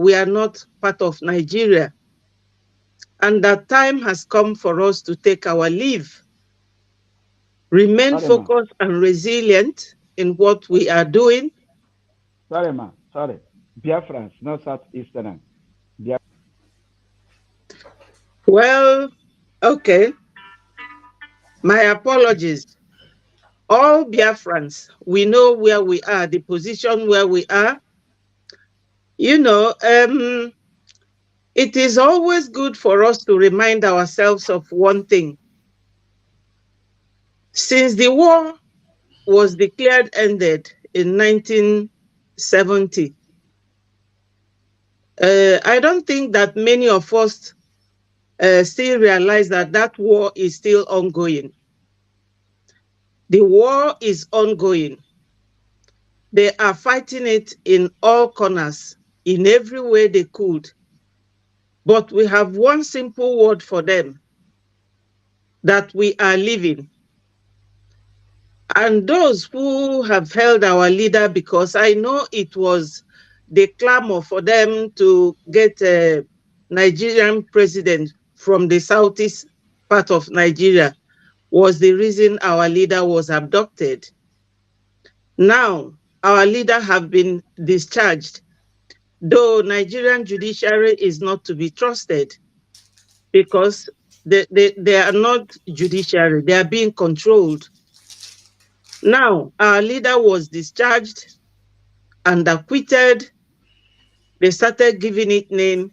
we are not part of Nigeria, and that time has come for us to take our leave, remain focused and resilient in what we are doing. Sorry, ma. Sorry. Biafrans, not Southeastern. Well, okay, my apologies. All Biafrans, we know where we are, the position where we are. You know, it is always good for us to remind ourselves of one thing. Since the war was declared ended in 1970, I don't think that many of us still realize that that war is still ongoing. The war is ongoing. They are fighting it in all corners, in every way they could. But we have one simple word for them, that we are living. And those who have held our leader, because I know it was the clamor for them to get a Nigerian president from the southeast part of Nigeria, was the reason our leader was abducted. Now, our leader have been discharged, though Nigerian judiciary is not to be trusted because they are not judiciary, they are being controlled. Now, our leader was discharged and acquitted. They started giving it name.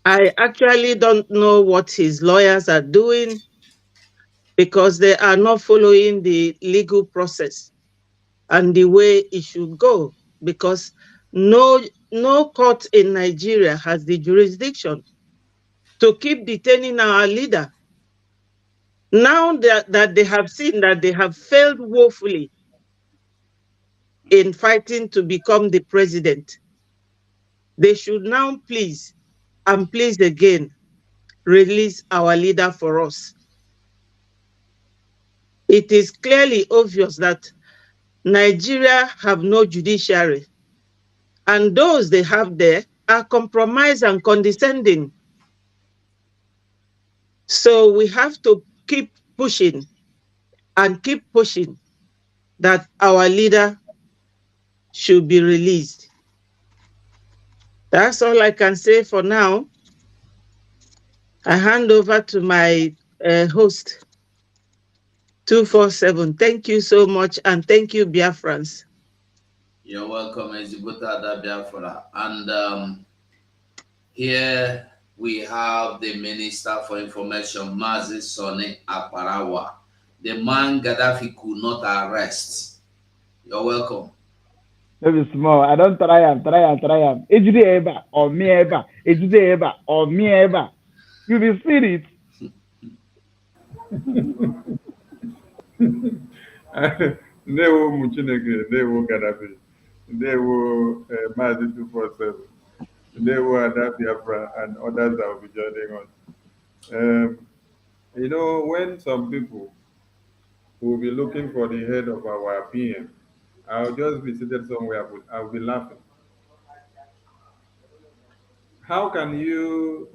I actually don't know what his lawyers are doing because they are not following the legal process and the way it should go, because no court in Nigeria has the jurisdiction to keep detaining our leader. Now that they have seen that they have failed woefully in fighting to become the president, they should now please, and please again, release our leader for us. It is clearly obvious that Nigeria have no judiciary, and those they have there are compromised and condescending. So we have to keep pushing and keep pushing that our leader should be released. That's all I can say for now. I hand over to my host, 247. Thank you so much, and thank you, Biafrans. You're welcome, Ezigota Biafra. And here we have the Minister for Information, Mazi Soni Akparawa. The man Gaddafi could not arrest. You're welcome. Maybe small. I don't try am. Ejide eba or me eba. Ejide eba or me eba. You will see it. Ndewo ụmụ Chineke, ndewo Gaddafi, ndewo Maazị 247, ndewo Ada Biafra, and others that will be joining us. You know, when some people will be looking for the head of our PM, I'll just be seated somewhere, I'll be laughing. How can you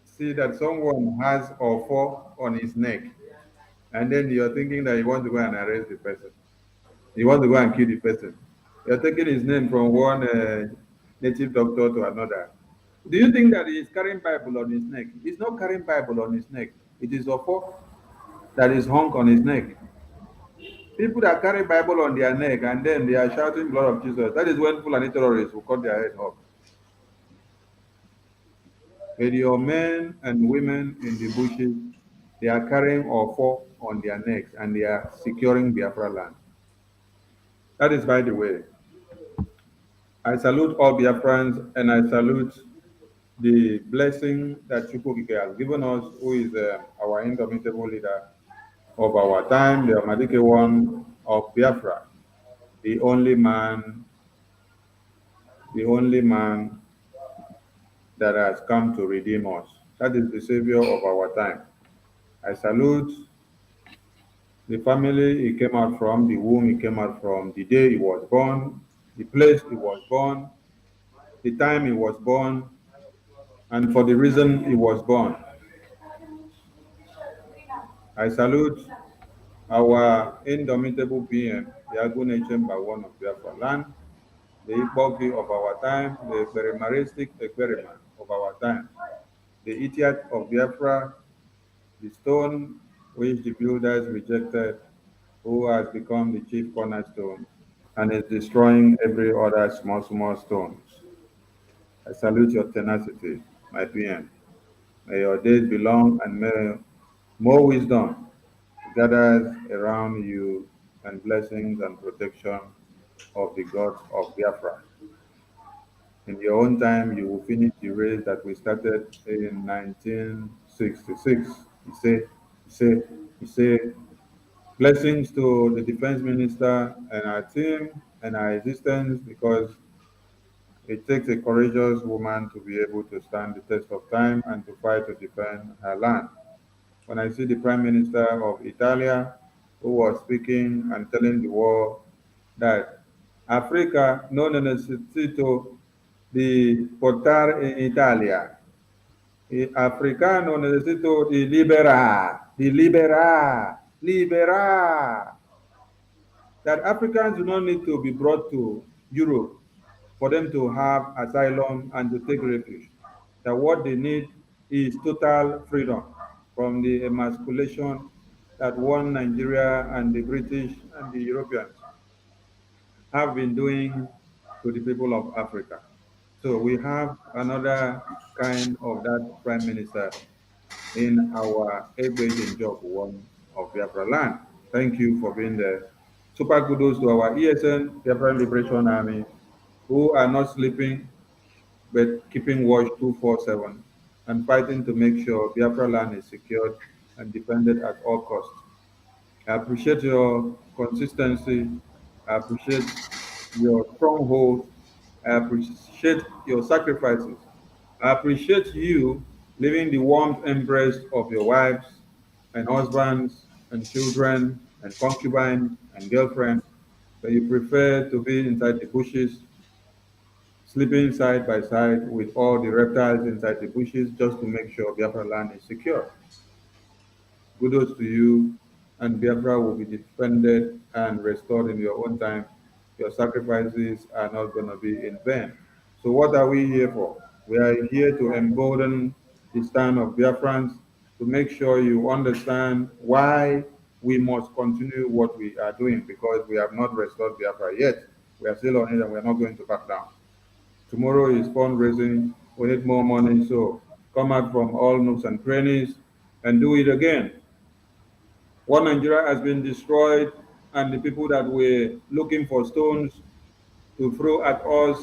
see that someone has or four on his neck, and then you're thinking that you want to go and arrest the person? You want to go and kill the person. You're taking his name from one native doctor to another. Do you think that he is carrying Bible on his neck? He's not carrying Bible on his neck. It is Ofo that is hung on his neck. People that carry Bible on their neck and then they are shouting blood of Jesus, that is when Fulani terrorists will cut their head off. But your men and women in the bushes, they are carrying Ofo on their necks and they are securing Biafra land. That is by the way. I salute all Biafrans and I salute the blessing that Chukwukike has given us, who is our indomitable leader of our time, the Amadike one of Biafra, the only man that has come to redeem us. That is the savior of our time. I salute the family he came out from, the womb he came out from, the day he was born, the place he was born, the time he was born, and for the reason he was born. I salute our indomitable being, the Agune Chamber One of Biafra land, the Igbogi of our time, the Experieristic experiment of our time, the idiot of Biafra, the stone which the builders rejected, who has become the chief cornerstone and is destroying every other small stones. I salute your tenacity, my PM. May your days be long and may more wisdom gather around you and blessings and protection of the gods of Biafra. In your own time, you will finish the race that we started in 1966. He say, blessings to the defense minister and our team and our existence, because it takes a courageous woman to be able to stand the test of time and to fight to defend her land. When I see the Prime Minister of Italia, who was speaking and telling the world that Africa non necesito di portare in Italia, Africa non necesito di liberar, that Africans do not need to be brought to Europe for them to have asylum and to take refuge. That what they need is total freedom from the emasculation that one Nigeria and the British and the Europeans have been doing to the people of Africa. So we have another kind of that prime minister in our aviation job one of Biafra land. Thank you for being there. Super kudos to our ESN, Biafran Liberation Army, who are not sleeping but keeping watch 247 and fighting to make sure Biafra land is secured and defended at all costs. I appreciate your consistency. I appreciate your stronghold. I appreciate your sacrifices. I appreciate you living the warm embrace of your wives and husbands and children and concubines and girlfriends, but you prefer to be inside the bushes, sleeping side by side with all the reptiles inside the bushes just to make sure Biafra land is secure. Kudos to you, and Biafra will be defended and restored in your own time. Your sacrifices are not going to be in vain. So what are we here for? We are here to embolden the stand of Biafrans, to make sure you understand why we must continue what we are doing, because we have not restored Biafra yet. We are still on it and we are not going to back down. Tomorrow is fundraising. We need more money, so come out from all nooks and crannies and do it again. One Nigeria has been destroyed, and the people that were looking for stones to throw at us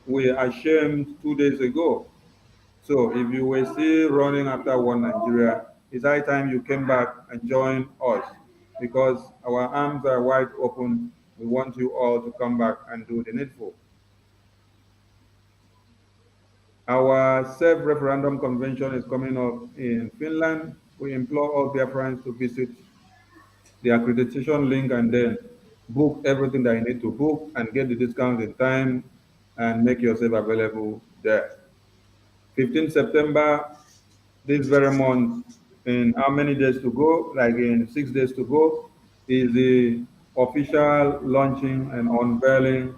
were ashamed 2 days ago. So if you were still running after one Nigeria, it's high time you came back and joined us, because our arms are wide open. We want you all to come back and do the needful. Our self-referendum convention is coming up in Finland. We implore all Biafrans to visit the accreditation link and then book everything that you need to book and get the discounts in time and make yourself available there. 15 September, this very month, in how many days to go, like in 6 days to go, is the official launching and unveiling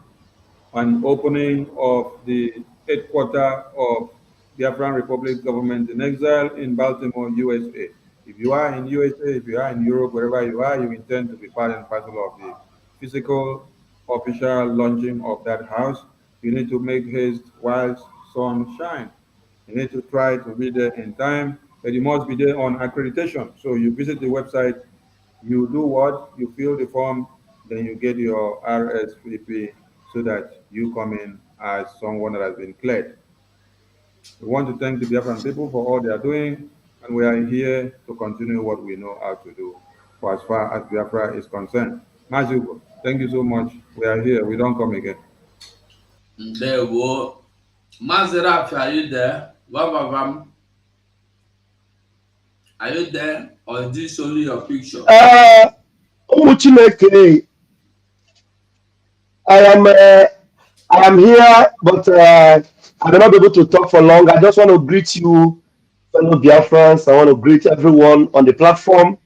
and opening of the headquarters of Biafran Republic Government in Exile in Baltimore, USA. If you are in USA, if you are in Europe, wherever you are, you intend to be part and parcel of the physical official launching of that house, you need to make haste while sun shine. You need to try to be there in time, but you must be there on accreditation. So you visit the website, you do what? You fill the form, then you get your RSVP so that you come in as someone that has been cleared. We want to thank the Biafran people for all they are doing, and we are here to continue what we know how to do for as far as Biafra is concerned. Mazugo, thank you so much. We are here. We don't come again. There we go. Mazeraf, are you there? Vavam, are you there? Or is this only your picture? I am here, but I may not be able to talk for long. I just want to greet you, fellow Biafrans. I want to greet everyone on the platform.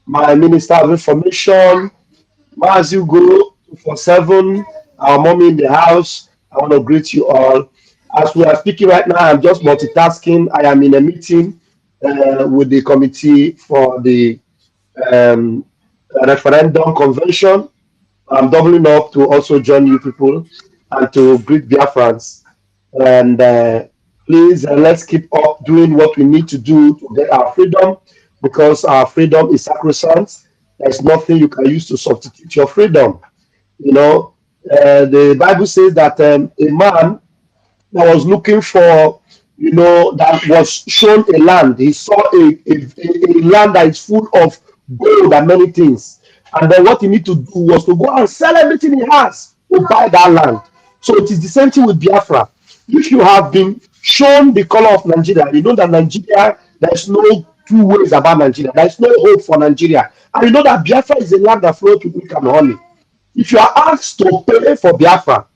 My Minister of Information, as you go 247, our mommy in the house. I want to greet you all. As we are speaking right now, I'm just multitasking. I am in a meeting with the committee for the um, referendum convention. I'm doubling up to also join you people and to greet Biafrans. And please, let's keep up doing what we need to do to get our freedom, because our freedom is sacrosanct. There's nothing you can use to substitute your freedom. You know, the Bible says that a man that was looking for, that was shown a land. He saw a land that is full of gold and many things. And then what he need to do was to go and sell everything he has to buy that land. So it is the same thing with Biafra. If you have been shown the color of Nigeria, you know that Nigeria, there's no two ways about Nigeria. There's no hope for Nigeria. And you know that Biafra is a land that flows with milk and honey. If you are asked to pay for Biafra,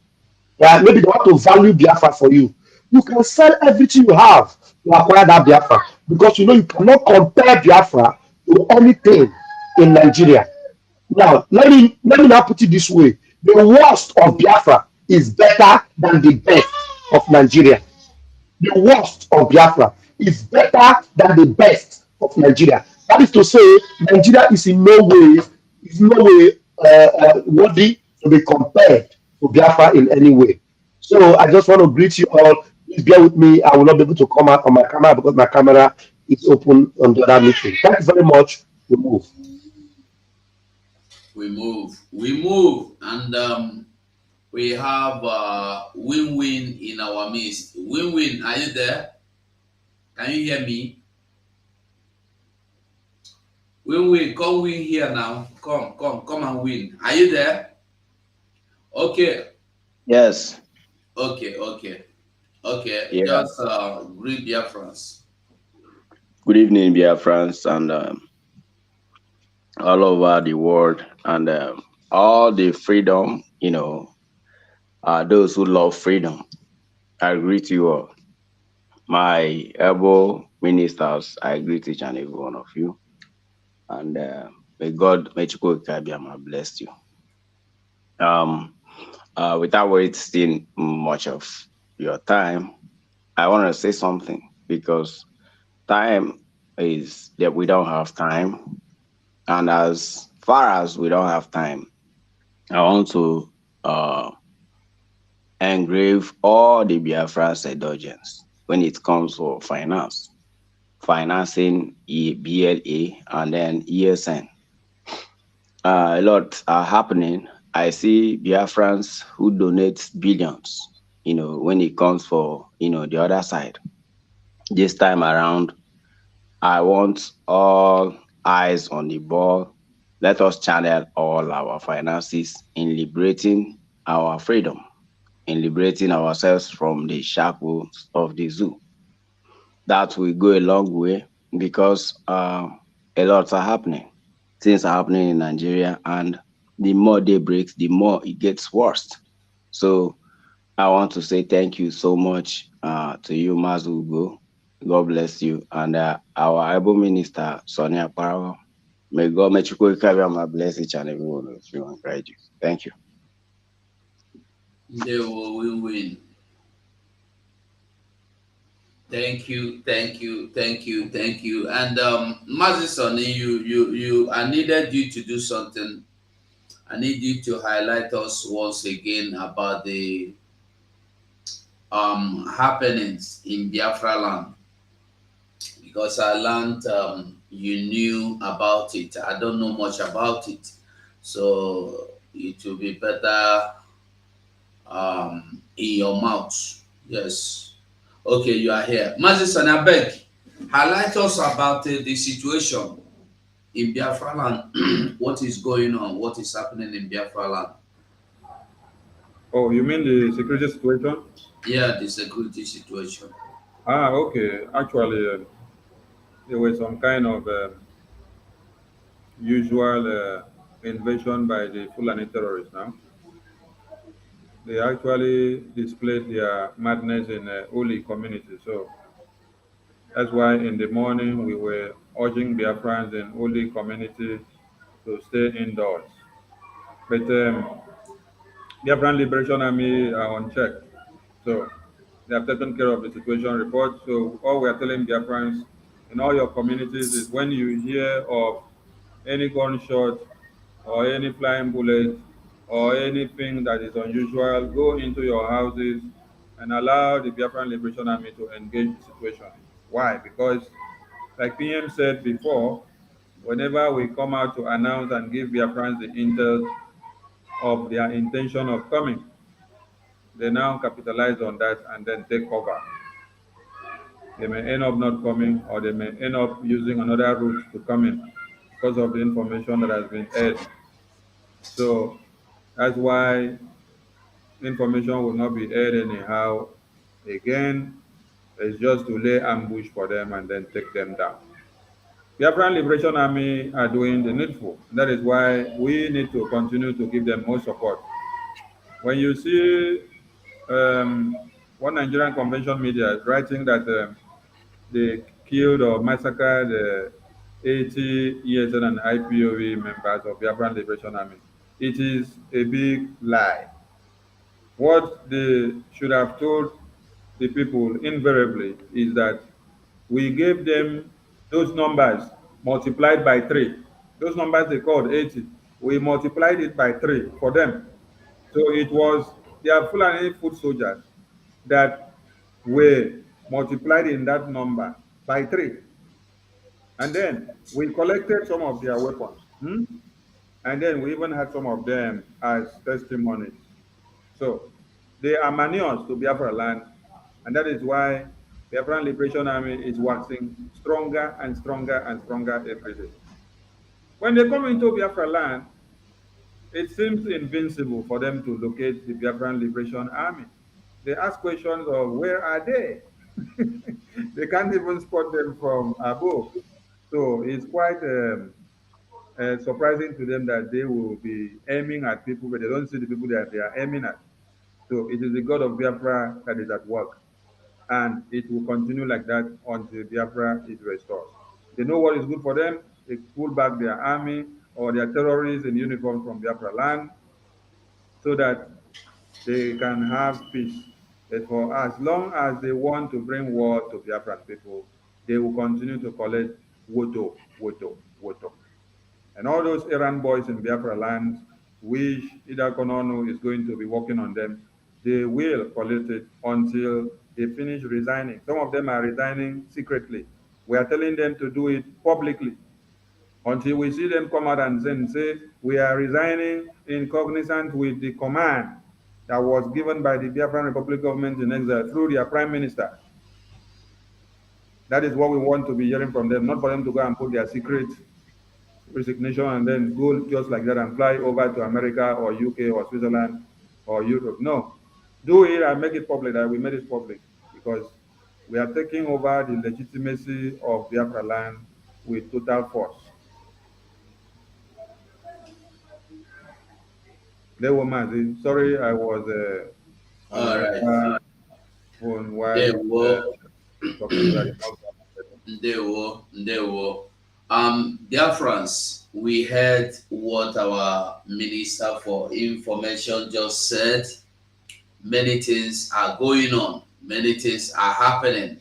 yeah, maybe they want to value Biafra for you. You can sell everything you have to acquire that Biafra, because you cannot compare Biafra to anything in Nigeria. Now, let me now put it this way: the worst of Biafra is better than the best of Nigeria. The worst of Biafra is better than the best of Nigeria. That is to say, Nigeria is in no way worthy to be compared to Biafra in any way. So I just want to greet you all. Please bear with me. I will not be able to come out on my camera because my camera is open on the other meeting. Thank you very much. We move. We move, and we have Win-Win in our midst. Win-Win, are you there? Can you hear me? Win-Win, come win here now. Come and win. Are you there? Okay. Yes. Okay. Yeah. Just greet BIAFRANS. Good evening, Biafrans, and all over the world, and all the freedom, those who love freedom. I greet you all. My able ministers, I greet each and every one of you. And may God, may Chukwu Kabiama bless you. Without wasting much of your time, I want to say something, because time is that we don't have time. And as far as we don't have time, I want to engrave all the Biafran's indulgence when it comes for financing BLA and then ESN. A lot are happening. I see Biafrans who donate billions, when it comes for, the other side. This time around, I want all eyes on the ball. Let us channel all our finances in liberating our freedom, in liberating ourselves from the shackles of the zoo. That will go a long way, because a lot are happening. Things are happening in Nigeria, and the more day breaks, the more it gets worse. So I want to say thank you so much to you, Mazugo. God bless you. And our able minister, Sonia Parawa. May God make you bless each and every one of you and guide you. Thank you. They will win. Thank you. And Mazi Sonny, I needed you to do something. I need you to highlight us once again about the happenings in Biafra land, because I learned you knew about it. I don't know much about it, so it will be better in your mouth. Yes. Okay, you are here. Mazi Sonny, I beg, highlight us about the situation in Biafra land. What is going on? What is happening in Biafra land? Oh, you mean the security situation? Yeah, the security situation. Okay. Actually, there was some kind of usual invasion by the Fulani terrorists now. they actually displayed their madness in a holy community. So that's why in the morning we were urging Biafrans in holy community to stay indoors. But Biafran Liberation Army are on check. So they have taken care of the situation report. So all we are telling Biafrans in all your communities is when you hear of any gunshot or any flying bullet or anything that is unusual, go into your houses and allow the Biafran Liberation Army to engage the situation. Why? Because, like PM said before, whenever we come out to announce and give Biafrans the intel of their intention of coming, they now capitalize on that and then take cover. They may end up not coming, or they may end up using another route to come in because of the information that has been aired. So that's why information will not be aired anyhow. Again, it's just to lay ambush for them and then take them down. The Biafran Liberation Army are doing the needful. That is why we need to continue to give them more support. When you see one Nigerian convention media is writing that they killed or massacred 80 ESN and IPOV members of the Biafran Liberation Army, it is a big lie. What they should have told the people invariably is that we gave them those numbers multiplied by 3. Those numbers they called 80, we multiplied it by 3 for them. So it was their Fulani foot soldiers that were multiplied in that number by 3. And then we collected some of their weapons. And then we even had some of them as testimonies. So they are manures to Biafra land. And that is why the Biafran Liberation Army is waxing stronger and stronger and stronger every day. When they come into Biafra land, it seems invincible for them to locate the Biafran Liberation Army. They ask questions of where are they? They can't even spot them from above. So it's quite surprising to them that they will be aiming at people, but they don't see the people that they are aiming at. So it is the God of Biafra that is at work. And it will continue like that until Biafra is restored. They know what is good for them. They pull back their army or their terrorists in uniform from Biafra land so that they can have peace. But for as long as they want to bring war to Biafran people, they will continue to collect woto, woto, woto. And all those Iran boys in Biafra land, which Ida Konono is going to be working on them, they will collect it until they finish resigning. Some of them are resigning secretly. We are telling them to do it publicly until we see them come out and say, we are resigning in cognizance with the command that was given by the Biafran Republic government in exile through their prime minister. That is what we want to be hearing from them, not for them to go and put their secret resignation and then go just like that and fly over to America or UK or Switzerland or Europe. No, do it and make it public that we made it public, because we are taking over the legitimacy of Biafra land with total force. There were Mazi. Sorry, I was on All right. my phone while There were, talking. there were. Dear friends, we heard what our Minister for Information just said. Many things are going on. Many things are happening.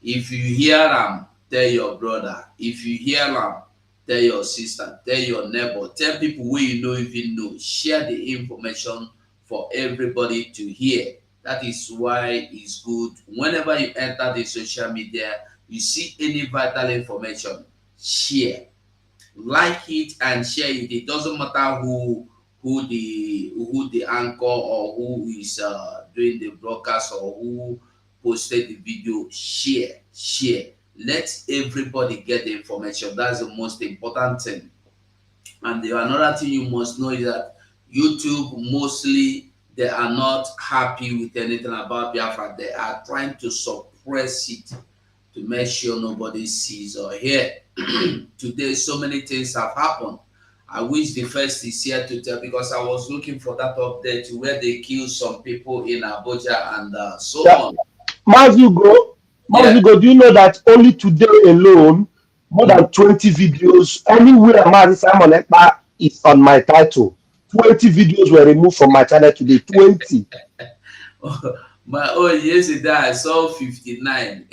If you hear them, tell your brother. If you hear them, tell your sister, tell your neighbor, tell people who you don't even know. Share the information for everybody to hear. That is why it's good. Whenever you enter the social media, you see any vital information, share. Like it and share it. It doesn't matter who the anchor or who is doing the broadcast or who posted the video. Share. Let everybody get the information. That's the most important thing. And another thing you must know is that YouTube mostly they are not happy with anything about Biafra. They are trying to suppress it to make sure nobody sees or hear. Today, so many things have happened, I wish the first is here to tell, because I was looking for that update where they killed some people in Abuja and so Yeah. on. Miles Yeah. Hugo, do you know that only today alone, more than 20 videos, anywhere Mazi Simon Ekpa is on my title, 20 videos were removed from my channel today. 20. My own yesterday I saw 59.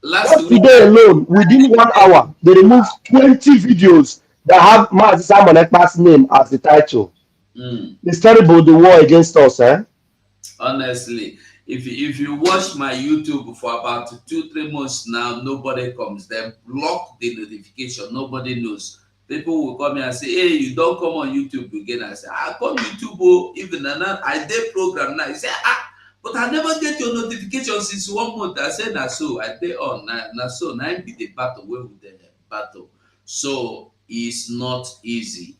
Last Just week today I alone, within 1 hour, they removed 20 videos that have Mazi Simon Ekpa's name as the title. mm, It's terrible, the war against us, eh? honestly, if you watch my YouTube for about 2-3 months now, nobody comes. Then block the notification. Nobody knows. People will come here and say, "Hey, you don't come on YouTube again." I say, "I come YouTube, oh, even now I did program now." You say, "Ah, but I never get your notification since 1 month." I say, "Na so I did on na so na be the battle wey we dey battle." So it's not easy.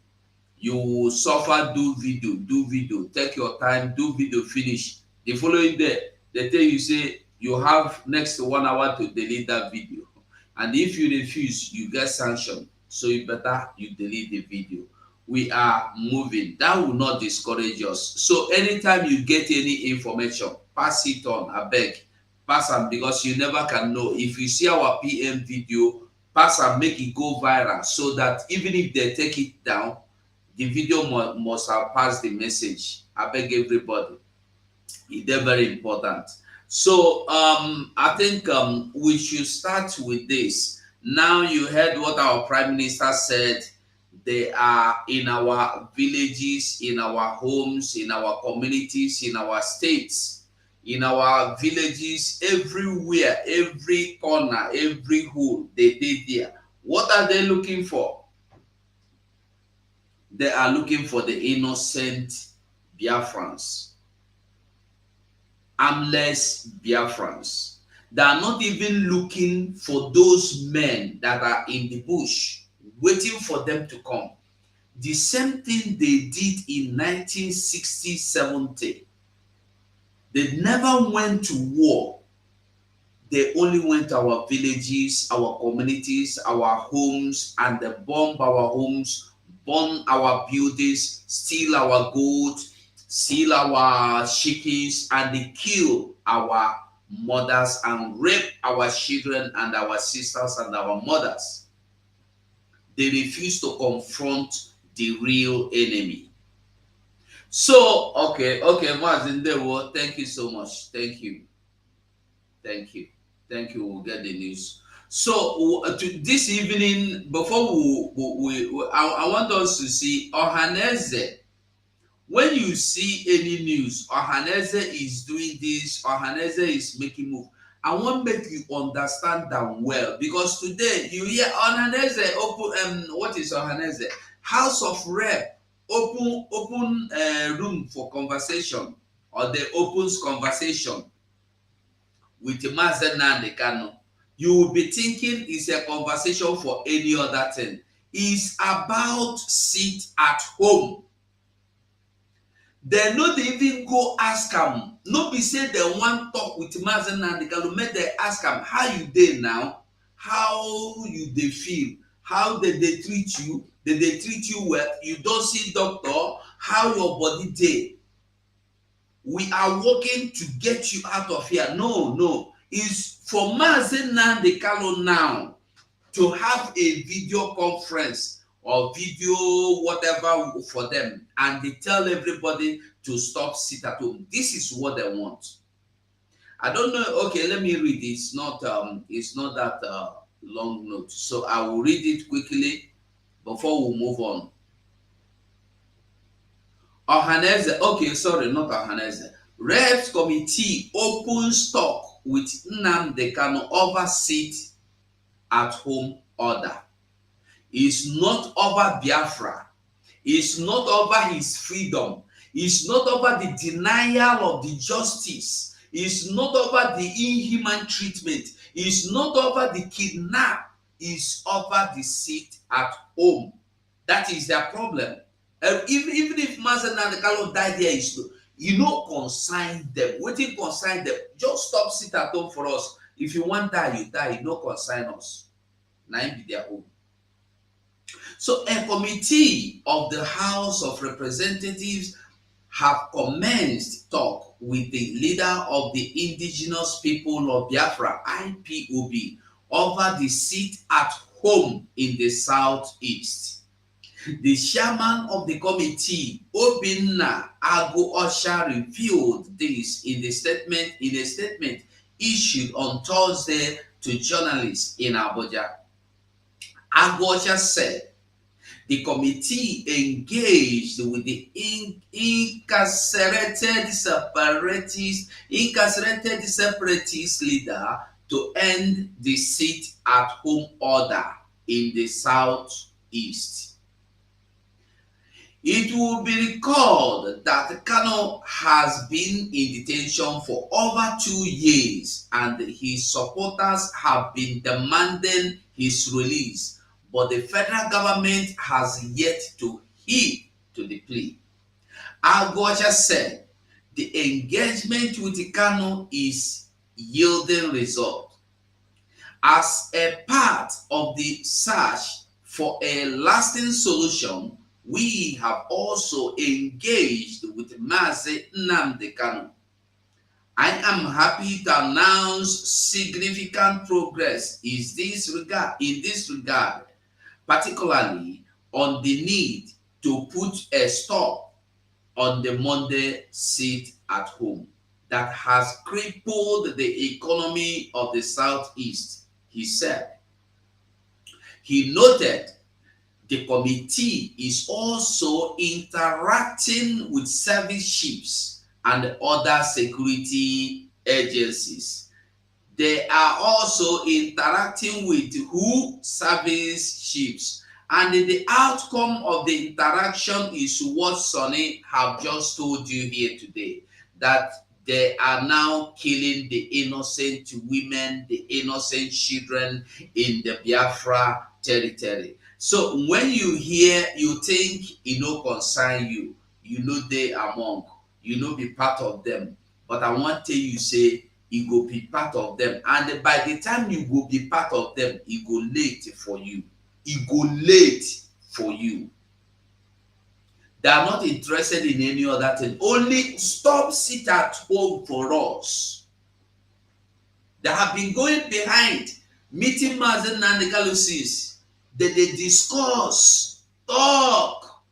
You will suffer, do video, take your time, do video, finish. The following day, they tell you, say, you have next 1 hour to delete that video. And if you refuse, you get sanctioned. So you better you delete the video. We are moving. That will not discourage us. So anytime you get any information, pass it on, I beg. Pass am, because you never can know. If you see our PM video, pass am, make it go viral, so that even if they take it down, the video must have passed the message. I beg everybody. It's very important. So I think we should start with this. Now you heard what our Prime Minister said. They are in our villages, in our homes, in our communities, in our states, in our villages, everywhere, every corner, every hole, they did there. What are they looking for? They are looking for the innocent Biafrans, armless Biafrans. They are not even looking for those men that are in the bush, waiting for them to come. The same thing they did in 1960-70. They never went to war. They only went to our villages, our communities, our homes, and they bomb our homes, burn our buildings, steal our gold, steal our chickens, and they kill our mothers and rape our children and our sisters and our mothers. They refuse to confront the real enemy. So, okay, Mazindewo, thank you so much. Thank you. Thank you. Thank you. We'll get the news. So this evening, before I want us to see Ohaneze. When you see any news, Ohaneze is doing this, Ohaneze is making move. I want to make you understand that well, because today you hear Ohaneze open. What is Ohaneze? House of Rep open room for conversation, or the opens conversation with Mazen Nnamdi Kanu. You will be thinking it's a conversation for any other thing. It's about sit at home. They no dey even go ask am. No be say they wan talk with Mazen Nnamdi Kanu, make they ask am, how you dey now? How you dey feel? How they treat you? They treat you well? You don see doctor? How your body dey? We are working to get you out of here. No. Is for Mazen Nnamdi Kanu now to have a video conference or video whatever for them, and they tell everybody to stop sit at home. This is what they want. I don't know. Okay, let me read it. It's not that long note, so I will read it quickly before we move on. Ohaneze, okay, sorry, not Ohaneze. Reps committee opens talk with Nnamdi Kanu over sit at home order. It's not over Biafra. It's not over his freedom. It's not over the denial of the justice. It's not over the inhuman treatment. It's not over the kidnap. It's over the sit at home. That is their problem. Even if Mazen Nnamdi Kanu died there, you know, consign them. Waiting consign them. Just stop sit at home for us. If you want die, you die. You know, consign us. Now be their home. So a committee of the House of Representatives have commenced talk with the leader of the indigenous people of Biafra, IPOB, over the seat at home in the southeast. The chairman of the committee, Obinna Agu-Osha, revealed this in a statement issued on Thursday to journalists in Abuja. Agu-Osha said the committee engaged with the incarcerated separatist leader to end the sit-at-home order in the southeast. It will be recalled that Kano has been in detention for over 2 years and his supporters have been demanding his release, but the federal government has yet to heed to the plea. Agu-Osha said the engagement with Kano is yielding results. As a part of the search for a lasting solution, we have also engaged with Mazi Nnamdi Kanu. I am happy to announce significant progress in this regard, particularly on the need to put a stop on the Monday sit-at-home that has crippled the economy of the Southeast, he said. He noted the committee is also interacting with service ships and other security agencies. They are also interacting with WHO service ships, and the outcome of the interaction is what Sonny have just told you here today, that they are now killing the innocent women, the innocent children in the Biafra territory. So when you hear, you think it no concern you, you know they among, you know be part of them. But I want to tell you, say, it go be part of them. And by the time you go be part of them, it go late for you. It go late for you. They are not interested in any other thing. Only stop sit at home for us. They have been going behind, meeting Mazi Nnamdi Kanu since. They discuss, talk,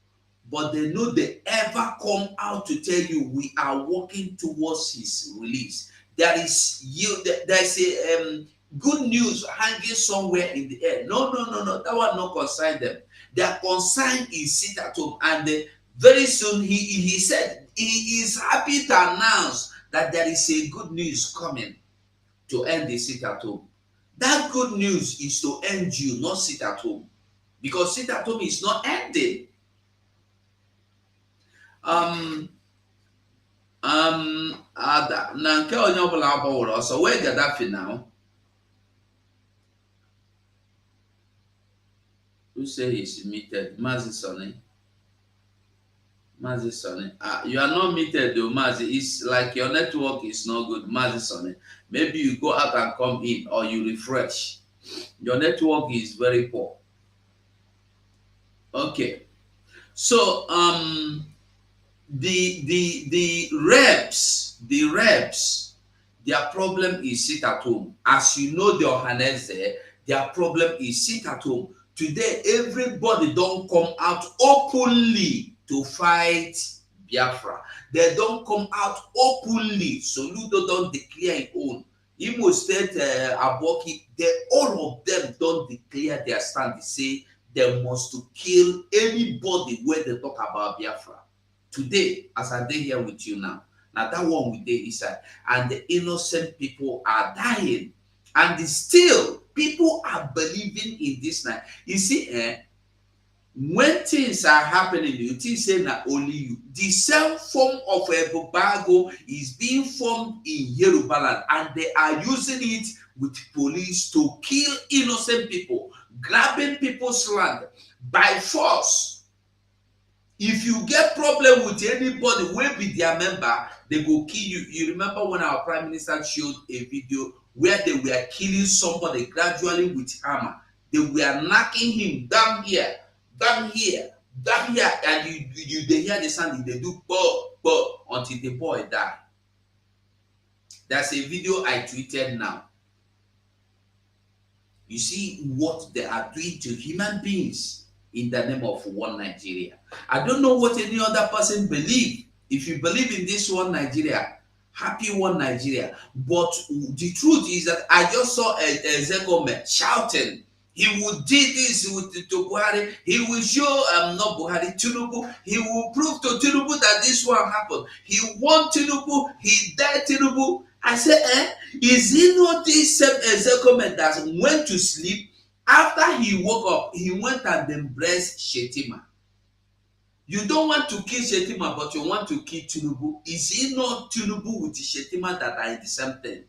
but they know they ever come out to tell you we are working towards his release. There's a good news hanging somewhere in the air. No, that one not concern them. Their concern is sit at home, and very soon he said he is happy to announce that there is a good news coming to end the sit at home. That good news is to end you, not sit at home. Because sit at home is not ending. Nanke onye ọbụla agbawara ọsọ wee Gaddafi now. Who say he's muted? Mazi Sonny. You are not muted though, Mazi. It's like your network is not good, Mazi Sonny. Maybe you go out and come in, or you refresh. Your network is very poor. Okay. So the reps, their problem is sit at home. As you know, the Ohanes there, their problem is sit at home. Today, everybody don't come out openly to fight Biafra. They don't come out openly. Soludo don't declare it own. Imo State, Aboki, all of them don't declare their stand. They say they must to kill anybody when they talk about Biafra. Today, as I dey here with you now that one we dey inside, and the innocent people are dying, and still people are believing in this night. You see, when things are happening, you think say not only you. The same form of a Bobago is being formed in Yoruba land, and they are using it with police to kill innocent people, grabbing people's land by force. If you get problem with anybody, will be their member, they go kill you. You remember when our prime minister showed a video where they were killing somebody gradually with hammer. They were knocking him down here. down here, and you they hear the sound, they do until the boy die. That's a video I tweeted now. You see what they are doing to human beings in the name of one Nigeria. I don't know what any other person believe. If you believe in this one Nigeria, happy one Nigeria. But the truth is that I just saw a Zegome shouting. He would do this with to Buhari. He will show not Buhari, Tinubu. He will prove to Tinubu that this one happened. He won Tinubu. He died Tinubu. I said, is he not this same Ezekiel that went to sleep? After he woke up, he went and embraced Shetima. You don't want to kill Shetima, but you want to kill Tinubu. Is he not Tinubu with Shetima that are in the same thing?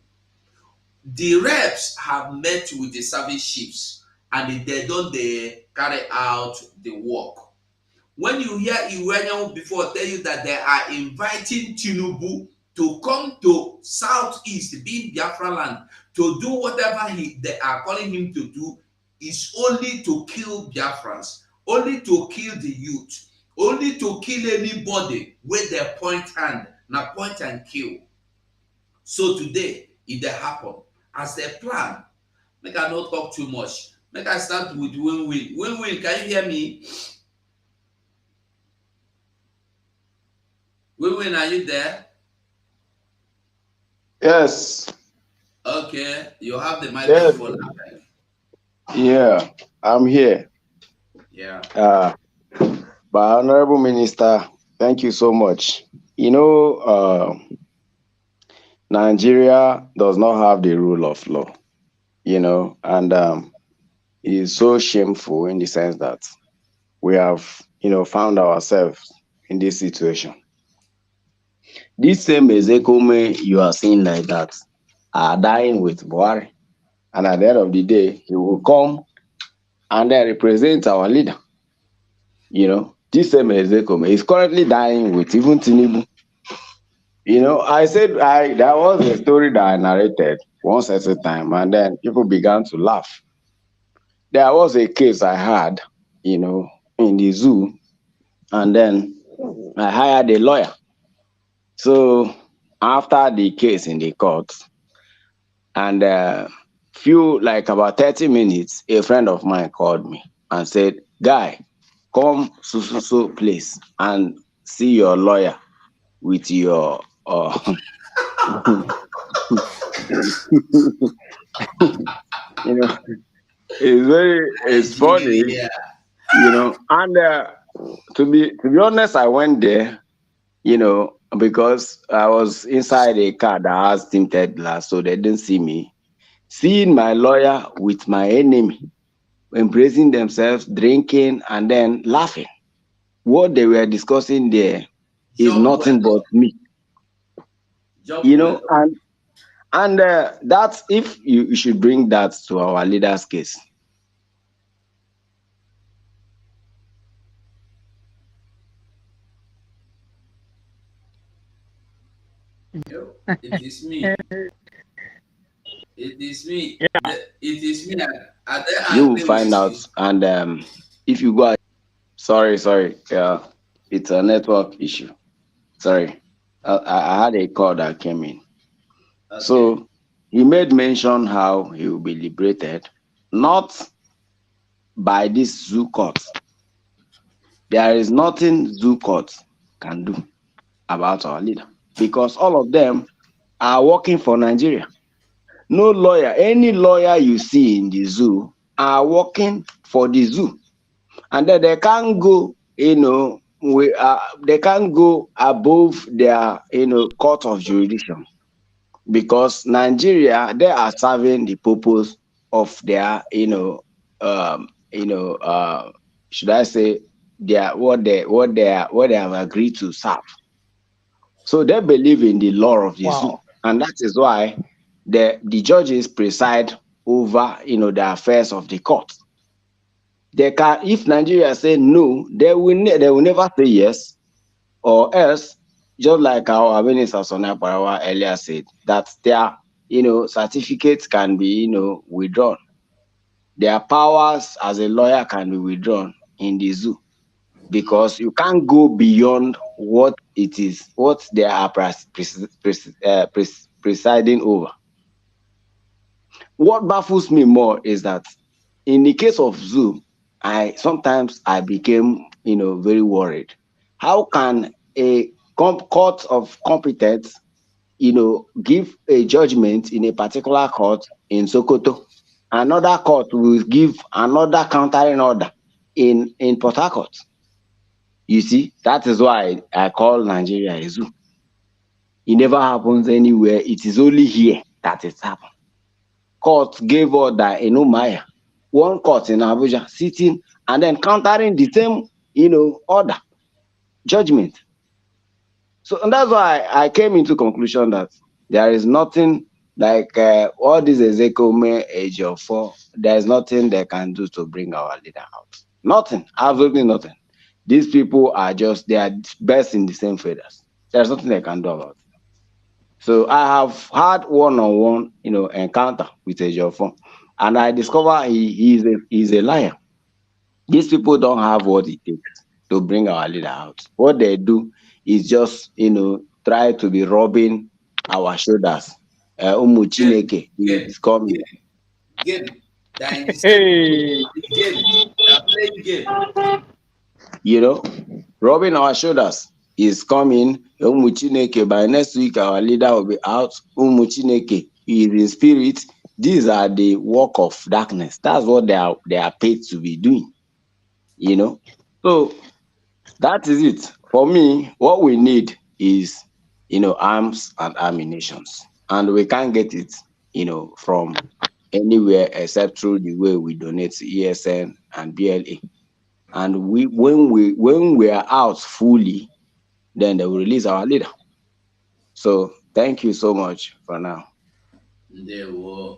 The reps have met with the service chiefs and they don't carry out the work. When you hear Iranian before tell you that they are inviting Tinubu to come to Southeast, being Biafra land, to do whatever they are calling him to do, is only to kill Biafrans, only to kill the youth, only to kill anybody with their point hand, now point and kill. So today, if they happen, as they plan, make I not talk too much. Make I start with win-win. Win-win, can you hear me? Win-win, are you there? Yes. Okay, you have the microphone. Yeah, I'm here. Yeah. But Honorable Minister, thank you so much. You know, Nigeria does not have the rule of law, you know, and it is so shameful in the sense that we have, you know, found ourselves in this situation. This same Ezekome you are seeing like that are dying with Buhari. And at the end of the day, he will come and then represent our leader. You know, this same Ezekome is currently dying with even Tinubu. You know, I said there was a story that I narrated once at a time, and then people began to laugh. There was a case I had, you know, in the zoo, and then I hired a lawyer. So after the case in the court, and like about 30 minutes, a friend of mine called me and said, "Guy, come so place and see your lawyer with your you know, it's funny, Yeah. you know." And to be honest, I went there, you know, because I was inside a car that has tinted glass, so they didn't see me. Seeing my lawyer with my enemy, embracing themselves, drinking, and then laughing. What they were discussing there is nothing but me. You know, and that's if you should bring that to our leader's case. It is me. It is me. Yeah. It is me. You will find out, and if you go, sorry, it's a network issue. Sorry, I had a call that came in. Okay. So he made mention how he will be liberated, not by this zoo court. There is nothing zoo court can do about our leader, because all of them are working for Nigeria. No lawyer, any lawyer you see in the zoo are working for the zoo, and then they can't go, you know, they can't go above their, you know, court of jurisdiction, because Nigeria, they are serving the purpose of their, should I say, what they have agreed to serve. So they believe in the law of the zoo, and that is why the judges preside over, you know, the affairs of the court. They can, if Nigeria say no, they will never say yes, or else, just like our Minister Sonia Parawa earlier said, that their, you know, certificates can be, you know, withdrawn. Their powers as a lawyer can be withdrawn in the zoo, because you can't go beyond what it is, what they are presiding over. What baffles me more is that in the case of zoo, sometimes I became, very worried. How can a court of competence, give a judgment in a particular court in Sokoto, another court will give another countering order in Port Harcourt? You see, that is why I call Nigeria a zoo. It never happens anywhere. It is only here that it happens. Court gave order in Umaya, one court in Abuja sitting and then countering the same, order, judgment. So, and that's why I came into conclusion that there is nothing like all these Ezekome age of 4. There is nothing they can do to bring our leader out. Nothing, absolutely nothing. These people are they are best in the same feathers. There's nothing they can do about it. So I have had one-on-one, encounter with Ejiofor, and I discover he's a liar. These people don't have what it takes to bring our leader out. What they do is just, try to be rubbing our shoulders. Umu Chineke is coming. Game. They're in the Hey. game. They're playing game. Rubbing our shoulders is coming. Umu Chineke, by next week, our leader will be out. Umu Chineke is in spirit. These are the work of darkness. That's what they are paid to be doing. So that is it. For me, what we need is, arms and ammunitions. And we can't get it, from anywhere except through the way we donate to ESN and BLA. And when we are out fully, then they will release our leader. So thank you so much for now. There were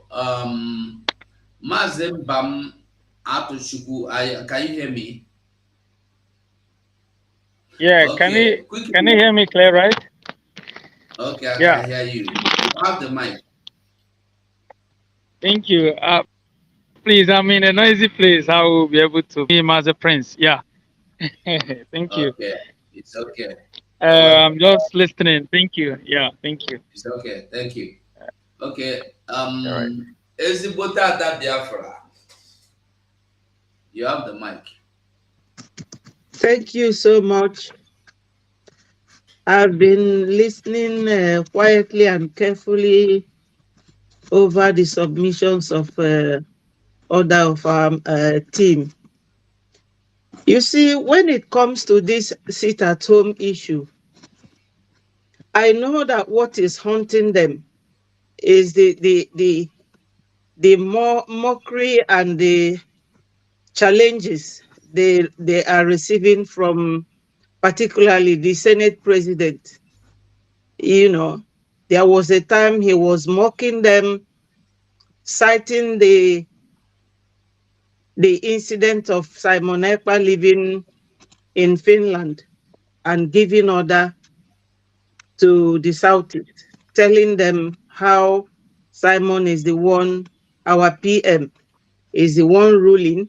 Mazembam Atuchuku. Can you hear me? Yeah, Okay. can you hear me clear, right? Okay, I can hear you. You have the mic. Thank you. Please, I'm in a noisy place. I will be able to be him as a prince. Yeah. Thank you. Okay, it's okay. I'm just listening. Thank you. Yeah, thank you. It's okay. Thank you. Okay. All right. Ezibota da Biafra. You have the mic. Thank you so much. I've been listening quietly and carefully over the submissions of other of our team. You see, when it comes to this sit-at-home issue, I know that what is haunting them is the mockery and the challenges they are receiving from particularly the Senate president. There was a time he was mocking them, citing the incident of Simon Ekpa living in Finland and giving order to the Southeast, telling them how Simon is the one, our PM, is the one ruling.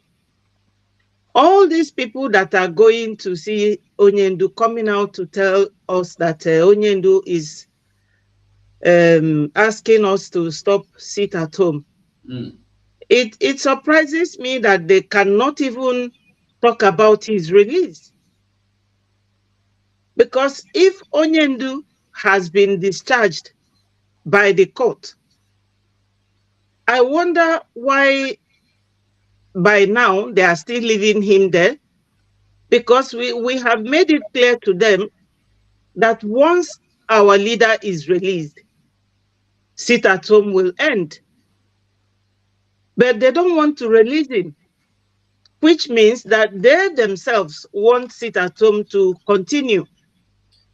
All these people that are going to see Onyendu coming out to tell us that Onyendu is asking us to stop sit at home. Mm. It surprises me that they cannot even talk about his release. Because if Onyendu has been discharged by the court, I wonder why by now they are still leaving him there, because we have made it clear to them that once our leader is released, sit at home will end. But they don't want to release him, which means that they themselves want sit at home to continue.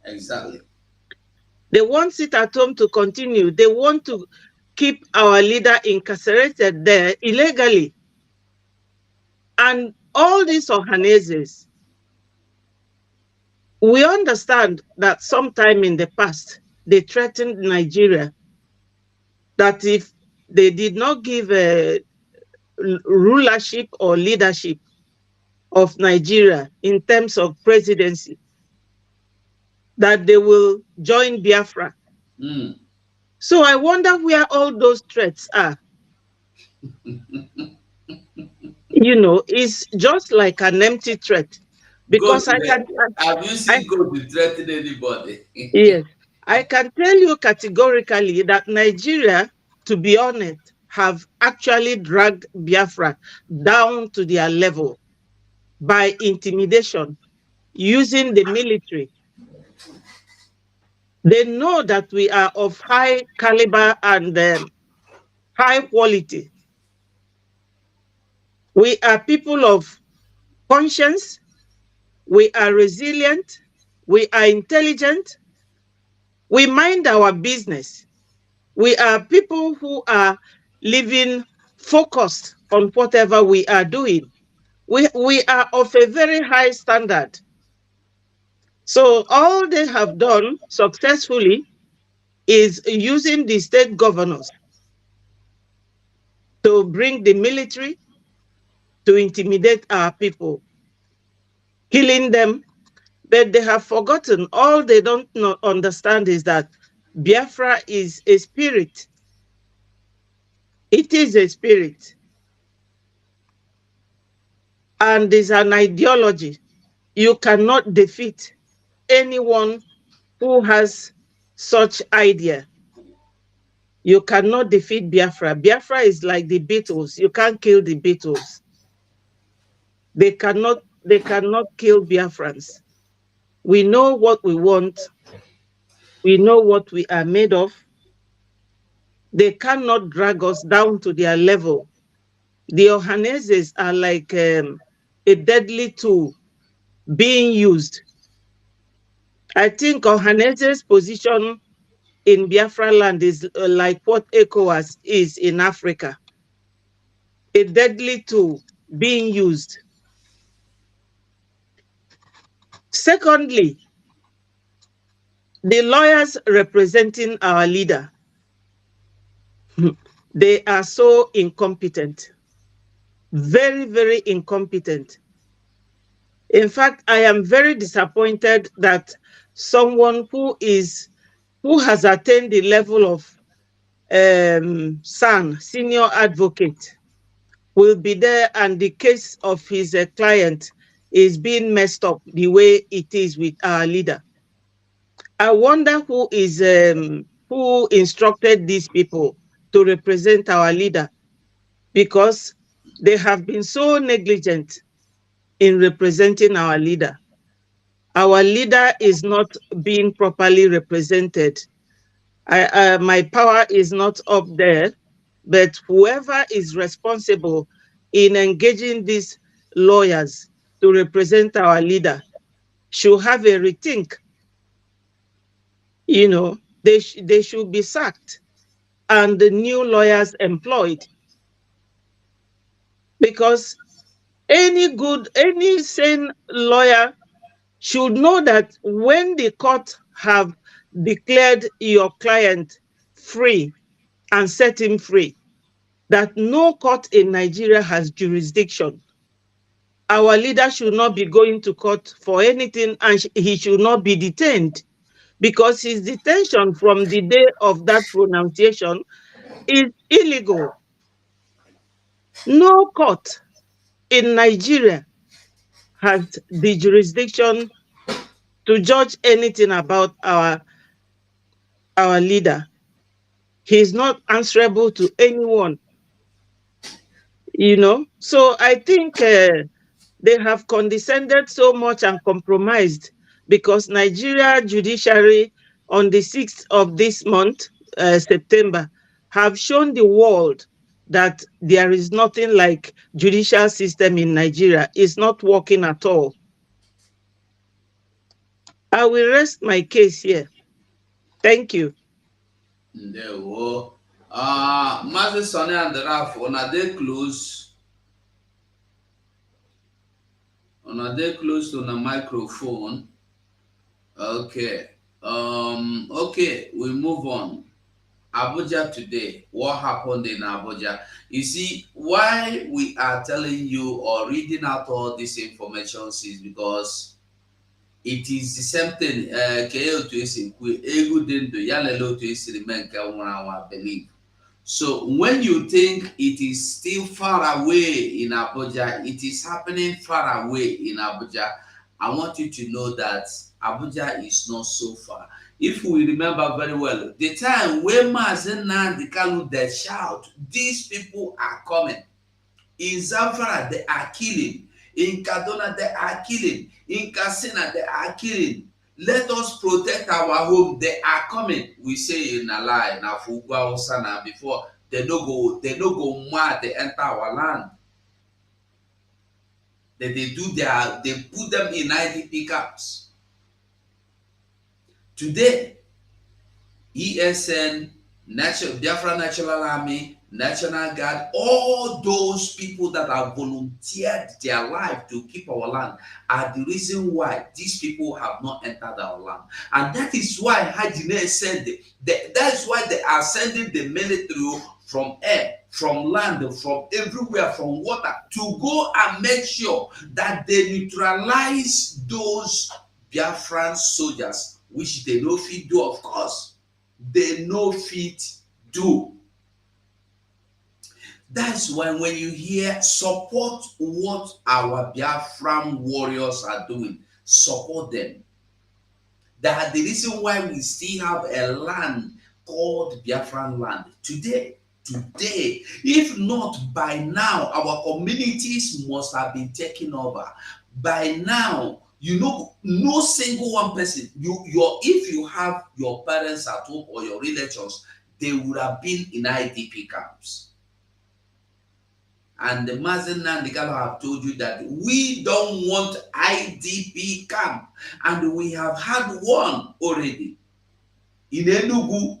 Exactly. They want sit at home to continue. They want to keep our leader incarcerated there illegally. And all these Ohanezes, we understand that sometime in the past, they threatened Nigeria that if they did not give a rulership or leadership of Nigeria in terms of presidency, that they will join Biafra. Mm. So I wonder where all those threats are. It's just like an empty threat. God, Because have you I seen God to threaten anybody? yes, I can tell you categorically that Nigeria, to be honest, have actually dragged Biafra down to their level by intimidation, using the military. They know that we are of high caliber and high quality. We are people of conscience. We are resilient. We are intelligent. We mind our business. We are people who are living focused on whatever we are doing. We are of a very high standard. So all they have done successfully is using the state governors to bring the military to intimidate our people, killing them. But they have forgotten, all they don't understand is that Biafra is a spirit. It is a spirit. And is an ideology. You cannot defeat anyone who has such idea. You cannot defeat Biafra. Biafra is like the Beatles. You can't kill the Beatles. They cannot kill Biafrans. We know what we want. We know what we are made of. They cannot drag us down to their level. The Ohaneses are like a deadly tool being used. I think Ohanese's position in Biafra land is like what ECOWAS is in Africa. A deadly tool being used. Secondly, the lawyers representing our leader, they are so incompetent. Very, very incompetent. In fact, I am very disappointed that someone who has attained the level of SAN, senior advocate, will be there and the case of his client is being messed up the way it is with our leader. I wonder who instructed these people to represent our leader, because they have been so negligent in representing our leader. Our leader is not being properly represented. My power is not up there, but whoever is responsible in engaging these lawyers to represent our leader should have a rethink. They should be sacked and the new lawyers employed, because any sane lawyer should know that when the court have declared your client free and set him free, that no court in Nigeria has jurisdiction. Our leader should not be going to court for anything, and he should not be detained, because his detention from the day of that pronunciation is illegal. No court in Nigeria has the jurisdiction to judge anything about our leader. He is not answerable to anyone, So I think they have condescended so much and compromised, because Nigeria judiciary on the 6th of this month, September, have shown the world that there is nothing like judicial system in Nigeria. It's not working at all. I will rest my case here. Thank you. Ndewo. Mazi Sonny and the Raf, are they close? Are they close to the microphone? Okay. Okay, we move on. Abuja today, what happened in Abuja? You see, why we are telling you or reading out all this information is because it is the same thing. I believe. So when you think it is still far away in Abuja, it is happening far away in Abuja. I want you to know that Abuja is not so far. If we remember very well, the time when Mazen Nnamdi Kanu they shout, these people are coming. In Zamfara, they are killing. In Kaduna, they are killing. In Katsina, they are killing. Let us protect our home. They are coming. We say in a lie, na Fugwa Osana before they no go mad, they enter our land. They put them in IDP camps. Today, ESN, Biafra National Army, National Guard, all those people that have volunteered their life to keep our land are the reason why these people have not entered our land. And that is why Hajine said that's why they are sending the military from air, from land, from everywhere, from water, to go and make sure that they neutralize those Biafran soldiers, which they no fit do, of course. They no fit do. That's why when you hear support what our Biafran warriors are doing, support them. That the reason why we still have a land called Biafran land today. If not by now, our communities must have been taken over. By now, you know, no single one person, if you have your parents at home or your relatives, they would have been in IDP camps. And the Mazen Nnamdi Kanu have told you that we don't want IDP camp. And we have had one already in Enugu,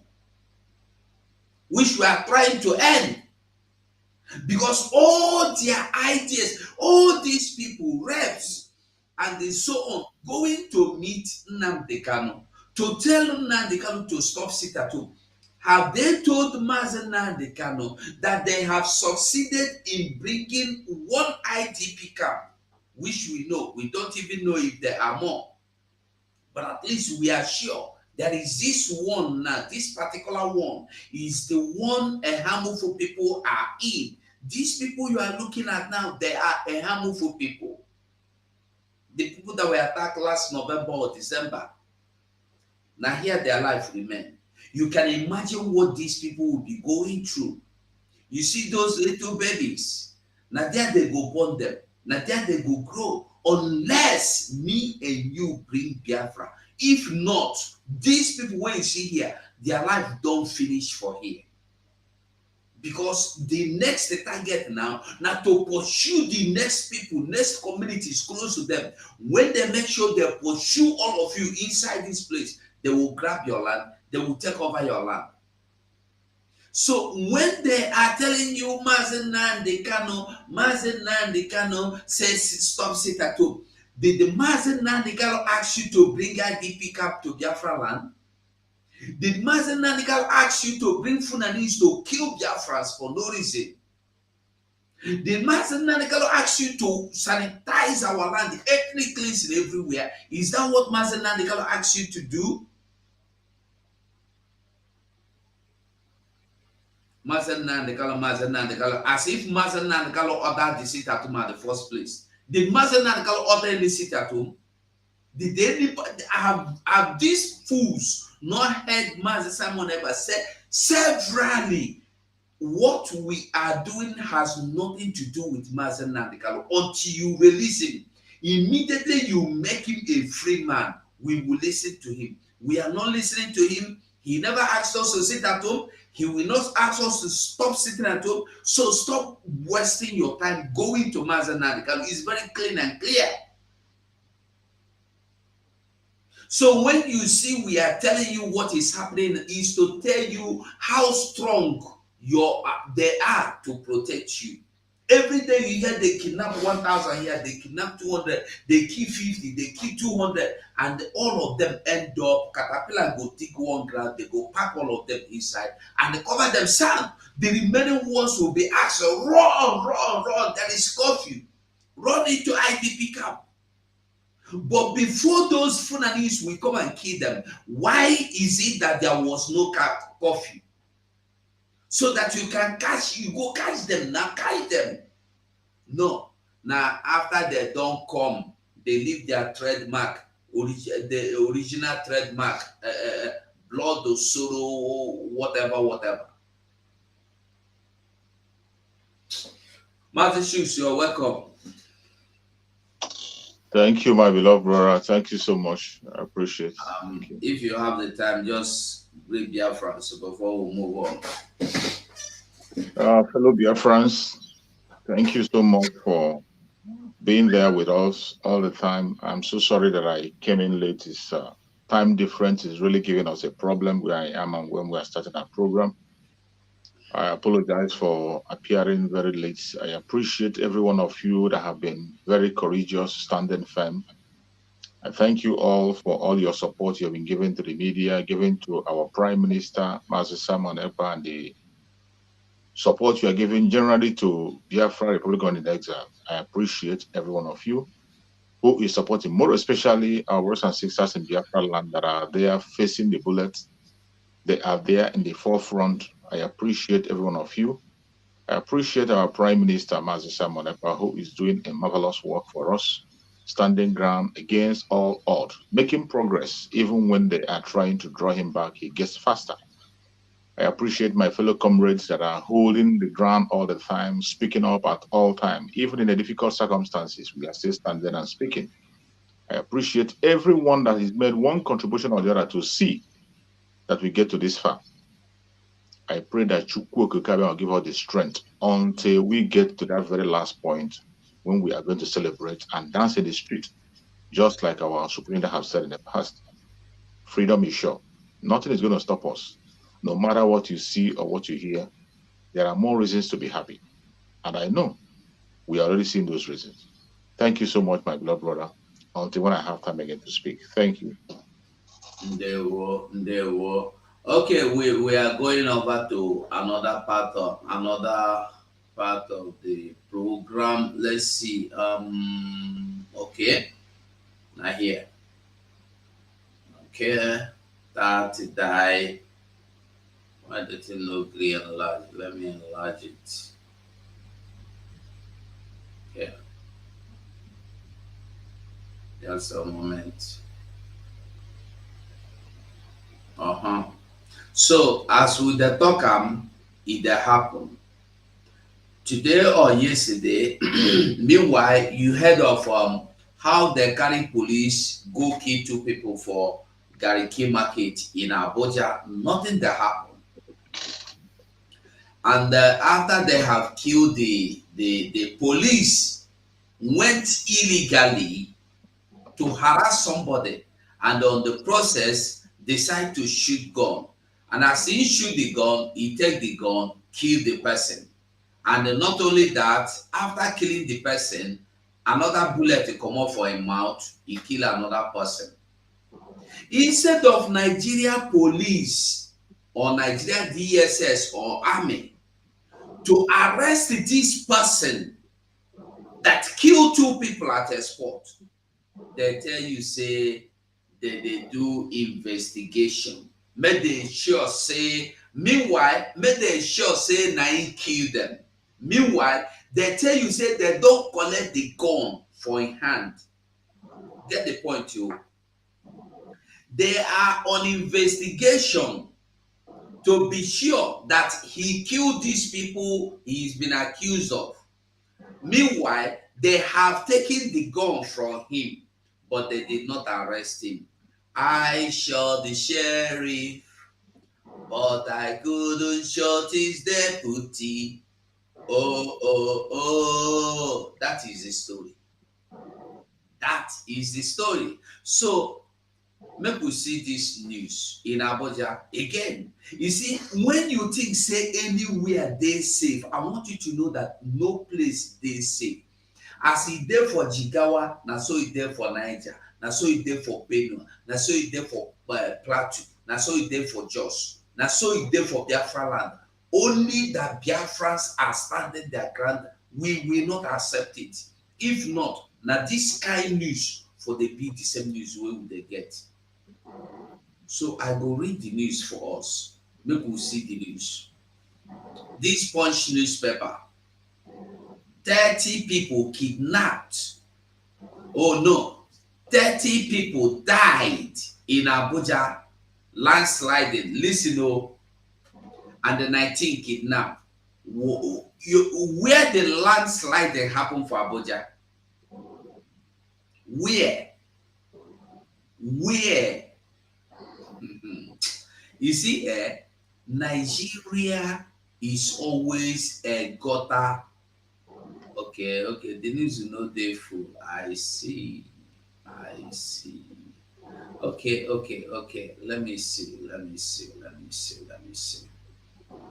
which we are trying to end. Because all their ideas, all these people, reps, and so on, going to meet Nnamdi Kanu, to tell Nnamdi Kanu to stop sit at home. Have they told Mazen Nnamdi Kanu that they have succeeded in bringing one IDP camp, which we know, we don't even know if there are more, but at least we are sure there is this one now, this particular one is the one a harmful people are in. These people you are looking at now, they are a harmful people. The people that were attacked last November or December, now here their life remain. You can imagine what these people will be going through. You see those little babies, now there they go born them, now there they go grow, unless me and you bring Biafra. If not, these people, when you see here, their life don't finish for here. Because the next target now to pursue the next people, next communities close to them. When they make sure they pursue all of you inside this place, they will grab your land, they will take over your land. So when they are telling you Mazen Nnamdi Kanu says stop sit at home, did the Mazen Nnamdi Kanu ask you to bring IDP camp to Biafra land? Did Mazen Nnamdi Kanu ask you to bring Funanis to kill Biafrans for no reason? Did Mazen Nnamdi Kanu ask you to sanitize our land, ethnic cleansing everywhere? Is that what Mazen Nnamdi Kanu asked you to do? Mazen Nnamdi Kanu, as if Mazen Nnamdi Kanu ordered the sit at home at the first place. Did Mazen Nnamdi Kanu order any sit at home? Did anybody have these fools not heard Mazen Simon ever say severally? What we are doing has nothing to do with Mazen Nnamdi Kanu until you release him. Immediately you make him a free man, we will listen to him. We are not listening to him. He never asked us to sit at home. He will not ask us to stop sitting at home. So stop wasting your time going to Mazen Nnamdi Kanu. It's very clean and clear. So when you see we are telling you what is happening, is to tell you how strong they are to protect you. Every day you hear they kidnap 1,000 here, they kidnap 200, they kill 50, they kill 200, and all of them end up, caterpillar go dig one ground, they go pack all of them inside, and they cover them sand. The remaining ones will be asked, run, run, run, there is curfew. Run into IDP camp. But before those Funanis will come and kill them, why is it that there was no curfew? So that you can catch, you go catch them, now catch them. No. Now, after they don't come, they leave their trademark, the original trademark, blood or sorrow, whatever, whatever. Martin Shoes, you're welcome. Thank you, my beloved brother. Thank you so much. I appreciate it. If you have the time, just read BIAFRANS before we move on. Fellow BIAFRANS, thank you so much for being there with us all the time. I'm so sorry that I came in late. This time difference is really giving us a problem where I am and when we are starting our program. I apologize for appearing very late. I appreciate every one of you that have been very courageous, standing firm. I thank you all for all your support you have been giving to the media, giving to our Prime Minister, Master Simon Ekpa, and the support you are giving generally to Biafra Republic in Exile. I appreciate every one of you who is supporting, more especially our brothers and sisters in Biafra land that are there facing the bullets. They are there in the forefront. I appreciate every one of you. I appreciate our Prime Minister, Master Simon Ekpa, who is doing a marvelous work for us, standing ground against all odds, making progress. Even when they are trying to draw him back, he gets faster. I appreciate my fellow comrades that are holding the ground all the time, speaking up at all times. Even in the difficult circumstances, we are still standing and speaking. I appreciate everyone that has made one contribution or the other to see that we get to this far. I pray that Chukwu Okikabe will give us the strength until we get to that very last point when we are going to celebrate and dance in the street, just like our Supreme Leader have said in the past. Freedom is sure. Nothing is going to stop us. No matter what you see or what you hear, there are more reasons to be happy. And I know we are already seeing those reasons. Thank you so much, my beloved brother. Until when I have time again to speak. Thank you. There were. Okay, we are going over to another part of the program. Let's see. Okay. Now here. Okay. That die. Why did it not agree enlarge? Let me enlarge it. Yeah. Just a moment. So as with the talk it happened today or yesterday. Meanwhile, you heard of how the carry police go kill 2 people for Gariki market in Abuja. Nothing that happened. And after they have killed the police went illegally to harass somebody, and on the process decide to shoot gun. And as he shoot the gun, he take the gun, kill the person. And not only that, after killing the person, another bullet come out for him mouth, he kill another person. Instead of Nigeria police or Nigeria DSS or army to arrest this person that killed 2 people at a spot, they tell you say they do investigation. Make they sure say, meanwhile, make they sure say na him kill them. Meanwhile, they tell you say they don't collect the gun for in hand. Get the point, you. They are on investigation to be sure that he killed these people he's been accused of. Meanwhile, they have taken the gun from him, but they did not arrest him. I shot the sheriff, but I couldn't shoot his deputy. Oh, oh, oh. That is the story. That is the story. So, Make we see this news in Abuja again. You see, when you think say anywhere they safe, I want you to know that no place they safe. As e there for Jigawa, na so e there for Niger, na so e there for Benue, na so e there for Plateau, na so e there for Jos, na so e there for Biafra land. Only that Biafrans are standing their ground, we will not accept it. If not, na this kind news for the be the same news wey we dey get. So I go read the news for us. Make we see the news. This Punch newspaper. 30 people kidnapped. Oh no, 30 people died in Abuja landsliding. Listen, oh, and the 19 kidnapped. Where the landsliding happened for Abuja? Where? You see, Nigeria is always a gutter. Okay, the news is not there full. I see. Okay. Let me see.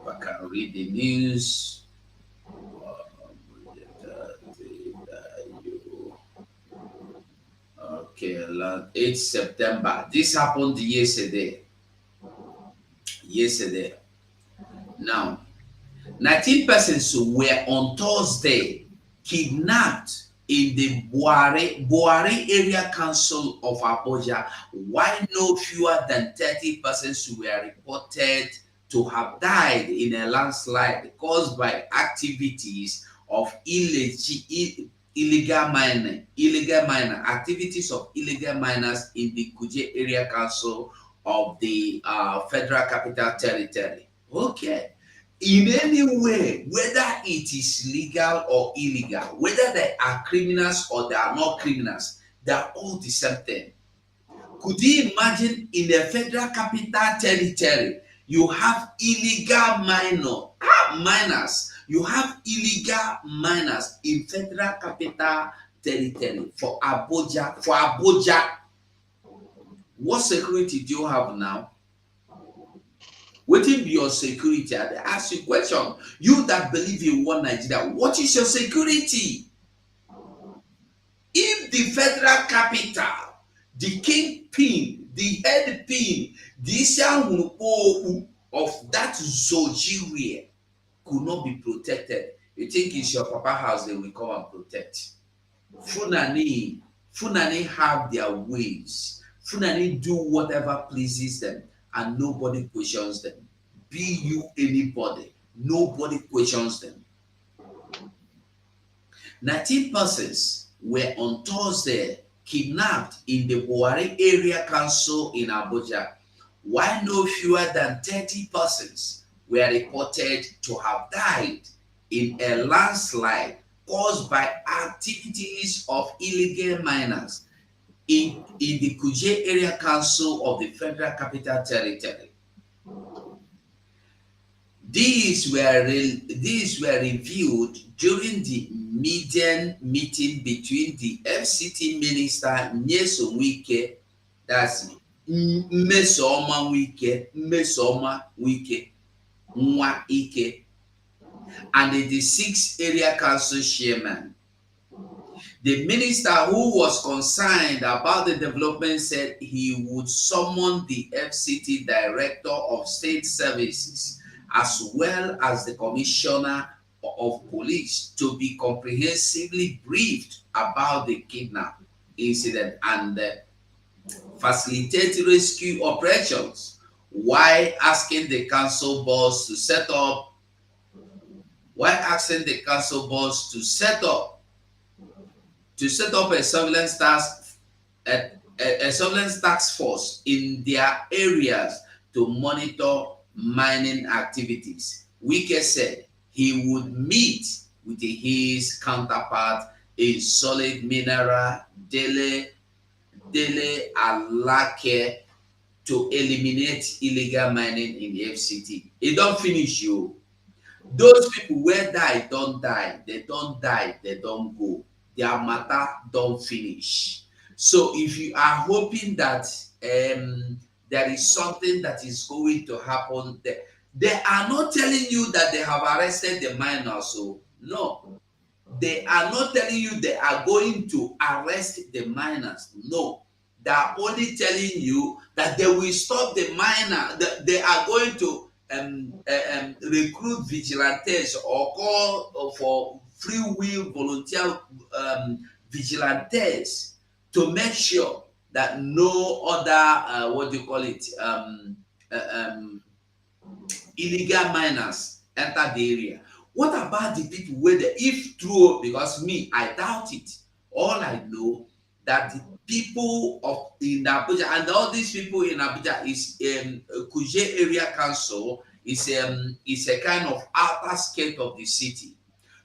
I can read the news. Okay, 8 September. This happened yesterday. Now, 19 persons were on Thursday kidnapped in the Buhari Area Council of Abuja, while no fewer than 30 persons were reported to have died in a landslide caused by activities of illegal miners in the Kuje Area Council of the Federal Capital Territory. Okay. In any way, whether it is legal or illegal, whether they are criminals or they are not criminals, they are all the same thing. Could you imagine in the Federal Capital Territory, you have illegal miners? You have illegal miners in Federal Capital Territory for Abuja. What security do you have now? What will be your security? I ask you a question. You that believe in one Nigeria, what is your security? If the federal capital, the kingpin, the head pin, the issue of that Nigeria could not be protected, you think it's your papa house they will come and protect? Funani have their ways. Funani do whatever pleases them, and nobody questions them. Be you anybody, nobody questions them. 19 persons were on Thursday kidnapped in the Buhari Area Council in Abuja, while no fewer than 30 persons were reported to have died in a landslide caused by activities of illegal miners in the Kuje Area Council of the Federal Capital Territory. These were reviewed during the median meeting between the FCT Minister Nyesom Wike, that's Mmesoma Wike, Nwa Ike, and the 6th Area Council Chairman. The minister who was concerned about the development said he would summon the FCT Director of State Services as well as the Commissioner of Police to be comprehensively briefed about the kidnap incident and facilitate rescue operations, while asking the council boss to set up a surveillance task force in their areas to monitor mining activities. Wike said he would meet with his counterpart in solid mineral, Dele Alake, to eliminate illegal mining in the FCT. It don't finish you. Those people where die, don't die. They don't die, they don't go. Their matter don't finish. So if you are hoping that there is something that is going to happen there. They are not telling you that they have arrested the minors. So no, they are not telling you they are going to arrest the minors. No, they are only telling you that they will stop the minor. That they are going to recruit vigilantes or call for free will volunteer vigilantes to make sure that no other what do you call it illegal miners enter the area. What about the people where they, if true, because me, I doubt it. All I know that the people of in Abuja and all these people in Abuja is Kuje Area Council is a kind of outer skirt of the city.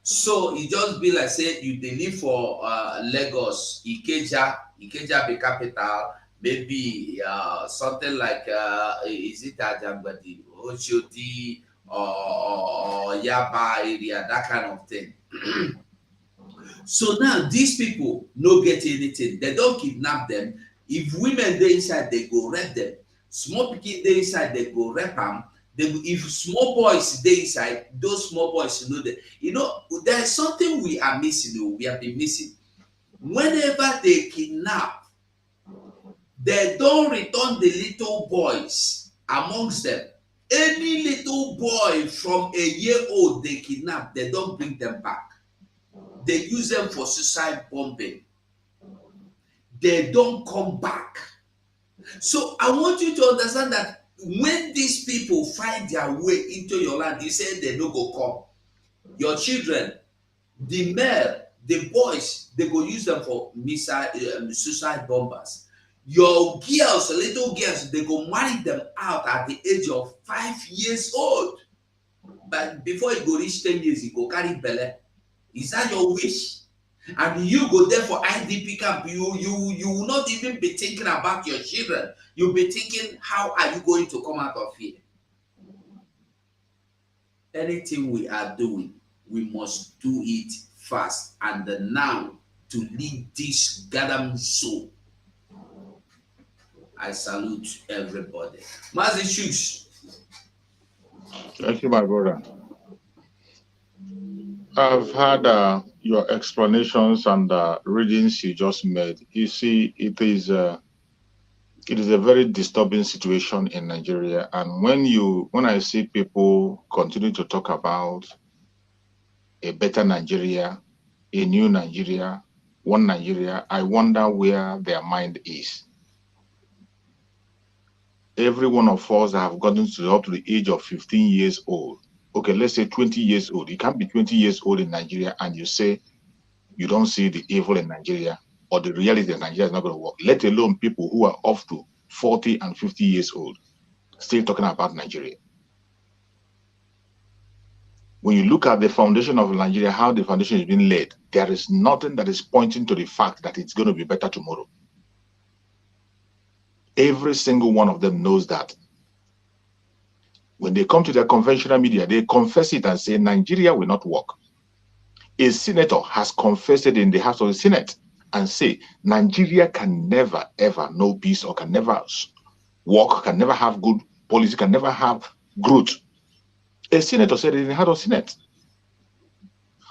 So it just be like say you dey live for Lagos, Ikeja be capital, maybe something like is it Ajangbadi, Oshodi, or Yaba area, that kind of thing. So now these people no get anything. They don't kidnap them. If women dey inside, they go rape them. Small pikin dey inside, they go rape them. If small boys dey inside, those small boys know that. You know, there's something we are missing. We have been missing. Whenever they kidnap, they don't return the little boys amongst them. Any little boy from a year old they kidnap, they don't bring them back. They use them for suicide bombing. They don't come back. So I want you to understand that when these people find their way into your land, you say they no go come. Your children, the male, the boys, they go use them for missile, suicide bombers. Your girls, little girls, they go marry them out at the age of 5 years old. But before you go reach 10 years, you go carry belle. Is that your wish? And you go there for IDP camp. You will not even be thinking about your children. You'll be thinking, how are you going to come out of here? Anything we are doing, we must do it fast and now to lead this gathering soul. I salute everybody. Mazi Shush. Thank you, my brother. I've had your explanations and readings you just made. You see, it is a very disturbing situation in Nigeria. And when I see people continue to talk about a better Nigeria, a new Nigeria, one Nigeria, I wonder where their mind is. Every one of us that have gotten up to the age of 15 years old, okay, let's say 20 years old. You can't be 20 years old in Nigeria and you say you don't see the evil in Nigeria or the reality in Nigeria is not going to work, let alone people who are up to 40 and 50 years old still talking about Nigeria. When you look at the foundation of Nigeria, how the foundation is being laid, there is nothing that is pointing to the fact that it's going to be better tomorrow. Every single one of them knows that. When they come to their conventional media, they confess it and say Nigeria will not work. A senator has confessed it in the House of the Senate and say Nigeria can never ever know peace or can never work, can never have good policy, can never have growth. A senator said it in the House of the Senate.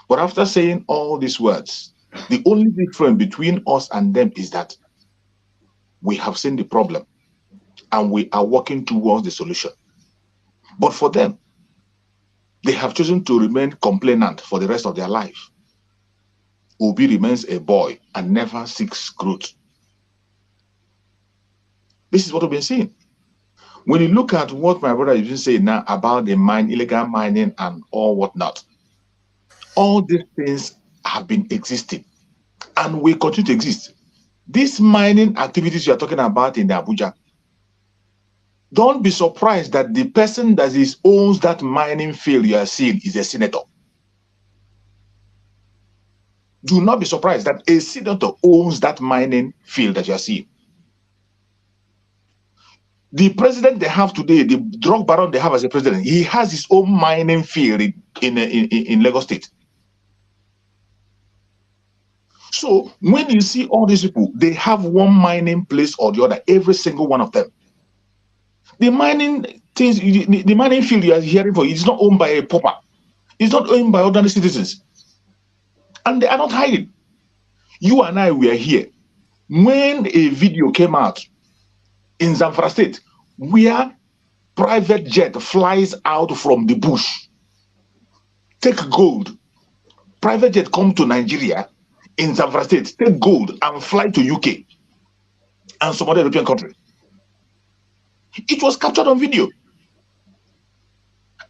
But after saying all these words, the only difference between us and them is that we have seen the problem and we are working towards the solution. But for them, they have chosen to remain complainant for the rest of their life. Obi remains a boy and never seeks growth. This is what we've been seeing. When you look at what my brother is saying now about the illegal mining and all whatnot, all these things have been existing and will continue to exist. These mining activities you are talking about in the Abuja, don't be surprised that the person that owns that mining field you are seeing is a senator. Do not be surprised that a senator owns that mining field that you are seeing. The president they have today, the drug baron they have as a president, he has his own mining field in Lagos State. So when you see all these people, they have one mining place or the other, every single one of them. The mining things, the mining field you are hearing for, it's not owned by a pauper. It's not owned by ordinary citizens. And they are not hiding. You and I were here when a video came out in Zamfara State where private jet flies out from the bush, take gold. Private jet come to Nigeria in Zamfara State, take gold and fly to UK and some other European country. It was captured on video.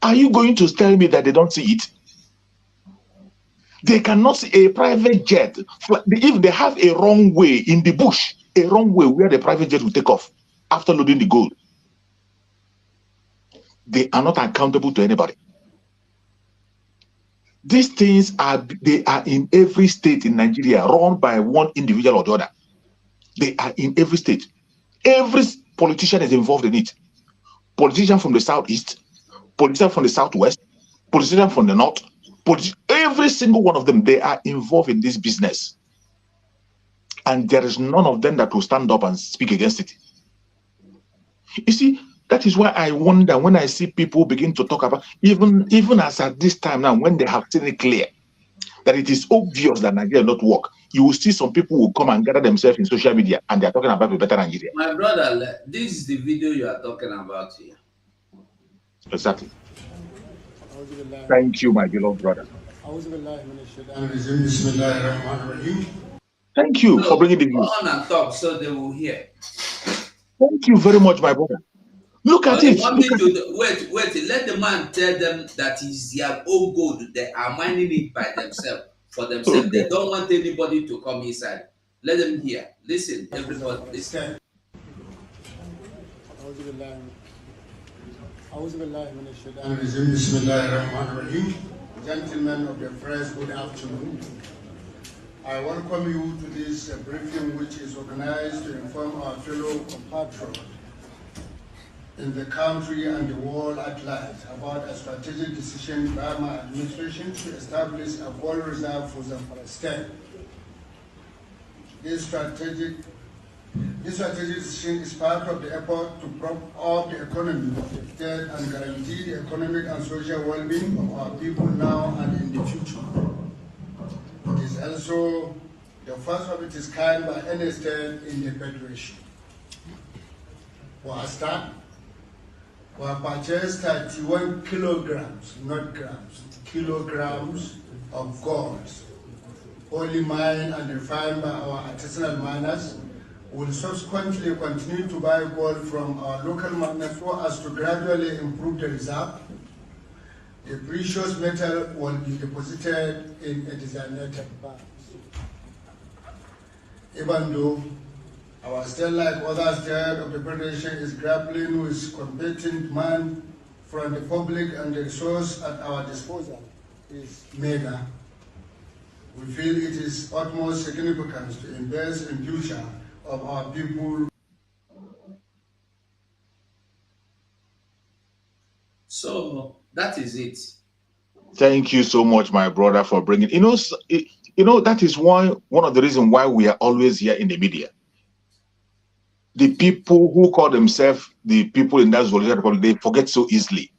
Are you going to tell me that they don't see it? They cannot see a private jet. If they have a wrong way in the bush, a wrong way where the private jet will take off after loading the gold, they are not accountable to anybody. These things are in every state in Nigeria, run by one individual or the other. They are in every state. Every politician is involved in it. Politician from the southeast, politician from the southwest, politician from the north, every single one of them, they are involved in this business. And there is none of them that will stand up and speak against it. You see, that is why I wonder when I see people begin to talk about, even as at this time now, when they have seen it clear, that it is obvious that Nigeria will not work, you will see some people will come and gather themselves in social media and they are talking about a better Nigeria. My brother, this is the video you are talking about here. Exactly. Thank you, my beloved brother. Thank you for bringing the Go news. on and talk so they will hear. Thank you very much, my brother. Look at it. Wait, let the man tell them that it's their own gold. They are mining it by themselves, for themselves. Okay. They don't want anybody to come inside. Let them hear. Listen, everybody, listen. Gentlemen of the press, good afternoon. I welcome you to this briefing which is organized to inform our fellow compatriots in the country and the world at large about a strategic decision by my administration to establish a gold reserve for Zamfara State. This strategic decision is part of the effort to prop up the economy of the state and guarantee the economic and social well-being of our people now and in the future. It is also the first of its kind by any state in the Federation. For a start, we have purchased 31 kilograms, not grams, kilograms of gold, only mined and refined by our artisanal miners. We will subsequently continue to buy gold from our local miners so as to gradually improve the reserve. The precious metal will be deposited in a designated bank. Even though our state, like other states of the Federation, is grappling with competing demand from the public and the resource at our disposal is mega, we feel it is utmost significance to invest in future of our people. So that is it. Thank you so much, my brother, for bringing. That is one of the reasons why we are always here in the media. The people who call themselves the people in that Zolita, they forget so easily.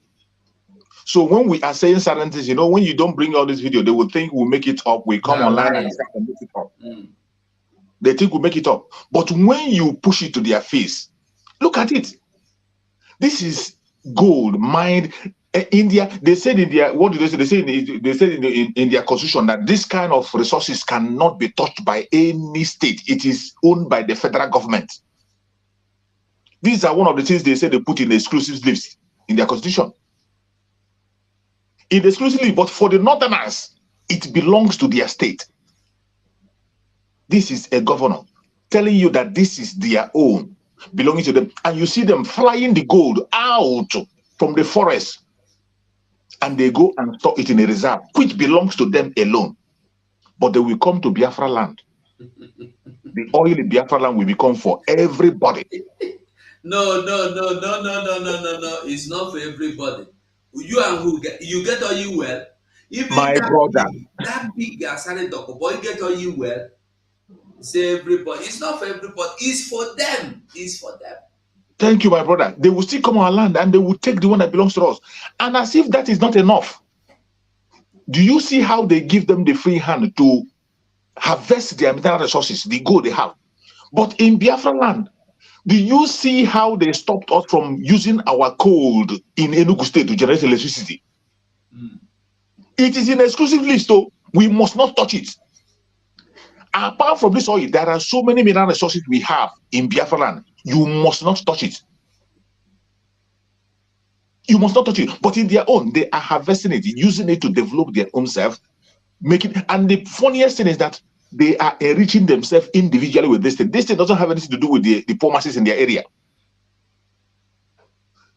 So when we are saying certain things, when you don't bring all this video, they will think we'll make it up. We come online and start to make it up. They think we'll make it up. But when you push it to their face, look at it. This is gold mined. India, they said in their, what did they say? They said in their constitution that this kind of resources cannot be touched by any state. It is owned by the federal government. These are one of the things they say they put in the exclusive list in their constitution. In the exclusive list, but for the northerners, it belongs to their state. This is a governor telling you that this is their own, belonging to them. And you see them flying the gold out from the forest. And they go and store it in a reserve, which belongs to them alone. But they will come to Biafra land. The oil in Biafra land will become for everybody. No. It's not for everybody. You and who you get oil well. Even my brother. That big Asari Doko boy get oil well. Say everybody. It's not for everybody. It's for them. It's for them. Thank you, my brother. They will still come on our land and they will take the one that belongs to us. And as if that is not enough, do you see how they give them the free hand to harvest their mineral resources, the gold they have? But in Biafra land, do you see how they stopped us from using our coal in Enugu State to generate electricity? It is in exclusive list, so we must not touch it. Apart from this oil, there are so many mineral resources we have in Biafra land. You must not touch it. You must not touch it. But in their own, they are harvesting it, using it to develop their own self, making. And the funniest thing is that they are enriching themselves individually with this thing. This thing doesn't have anything to do with the poor masses in their area.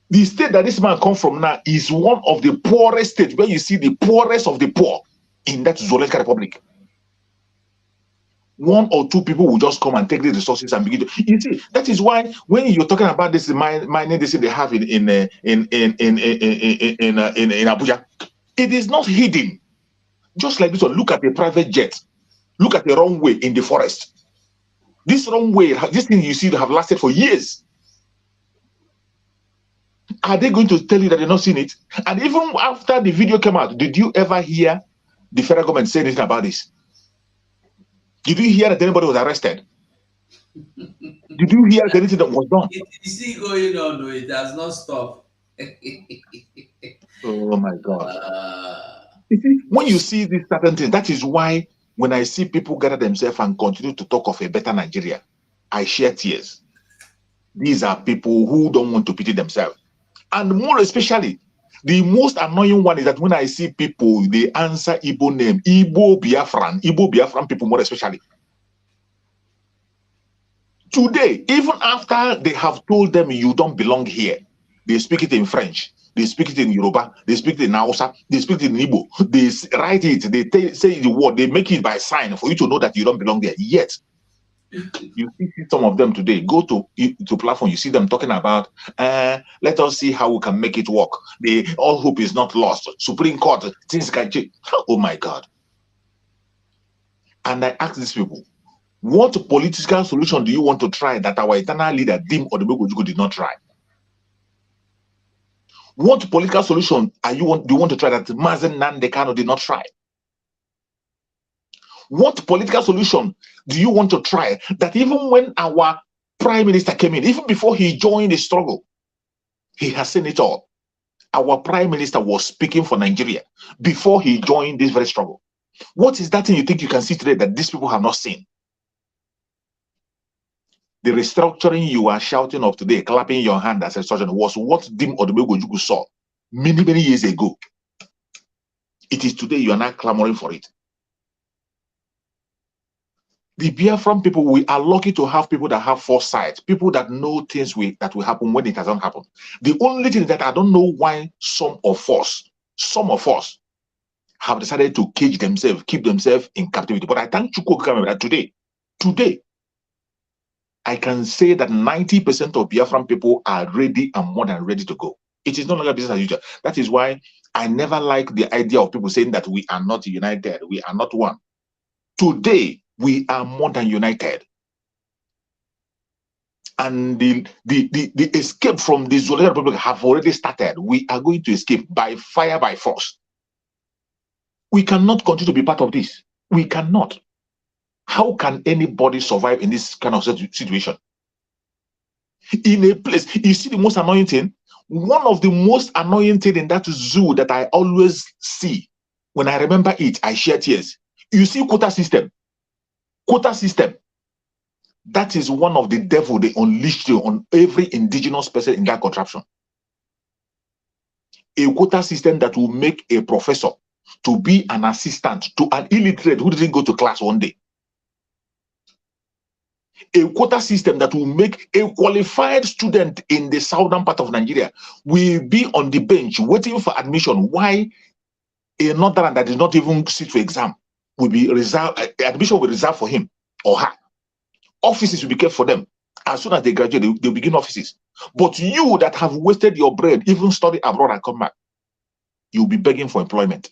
The state that this man comes from now is one of the poorest states, where you see the poorest of the poor in that Zoological Republic. One or two people will just come and take the resources and begin to. You see, that is why when you're talking about this mining, this thing they have in Abuja, it is not hidden. Just like this one, look at a private jet, look at the runway in the forest. This runway, this thing you see, have lasted for years. Are they going to tell you that they're not seeing it? And even after the video came out, did you ever hear the federal government say anything about this? Did you hear that anybody was arrested? Did you hear that anything that was done? It is still going on, no, it has not stopped. Oh my God. You see, when you see these certain things, that is why when I see people gather themselves and continue to talk of a better Nigeria, I share tears. These are people who don't want to pity themselves. And more especially, the most annoying one is that when I see people, they answer Igbo name, Igbo Biafran people more especially. Today, even after they have told them you don't belong here, they speak it in French, they speak it in Yoruba, they speak it in Hausa, they speak it in Igbo, they write it, they say the word, they make it by sign for you to know that you don't belong there. Yet, you see some of them today, go to platform, you see them talking about, let us see how we can make it work. All hope is not lost. Supreme Court, things can change. Oh my God. And I ask these people, what political solution do you want to try that our eternal leader, Dim Odumegwu, did not try? What political solution do you want to try that Mazen Nnamdi Kanu did not try? What political solution do you want to try that even when our prime minister came in, even before he joined the struggle, he has seen it all. Our prime minister was speaking for Nigeria before he joined this very struggle. What is that thing you think you can see today that these people have not seen? The restructuring you are shouting of today, clapping your hand as a sergeant, was what Dim Odumegwu saw many, many years ago. It is today you are not clamoring for it. The Biafran people, we are lucky to have people that have foresight, people that know things that will happen when it hasn't happened. The only thing that I don't know why some of us have decided to cage themselves, keep themselves in captivity. But I thank Chukwu that today, I can say that 90% of Biafran people are ready and more than ready to go. It is no longer business as usual. That is why I never like the idea of people saying that we are not united, we are not one. Today, we are more than united. And the escape from the Zoological Republic have already started. We are going to escape by fire, by force. We cannot continue to be part of this. We cannot. How can anybody survive in this kind of situation? In a place, you see the most annoying thing? One of the most annoying things in that zoo that I always see, when I remember it, I share tears. You see quota system. Quota system. That is one of the devil they unleashed on every indigenous person in that contraption. A quota system that will make a professor to be an assistant to an illiterate who didn't go to class one day. A quota system that will make a qualified student in the southern part of Nigeria will be on the bench waiting for admission. Why a northern that did not even sit for exam will be reserved, admission will be reserved for him or her. Offices will be kept for them. As soon as they graduate, they'll begin offices. But you that have wasted your brain, even study abroad and come back, you'll be begging for employment.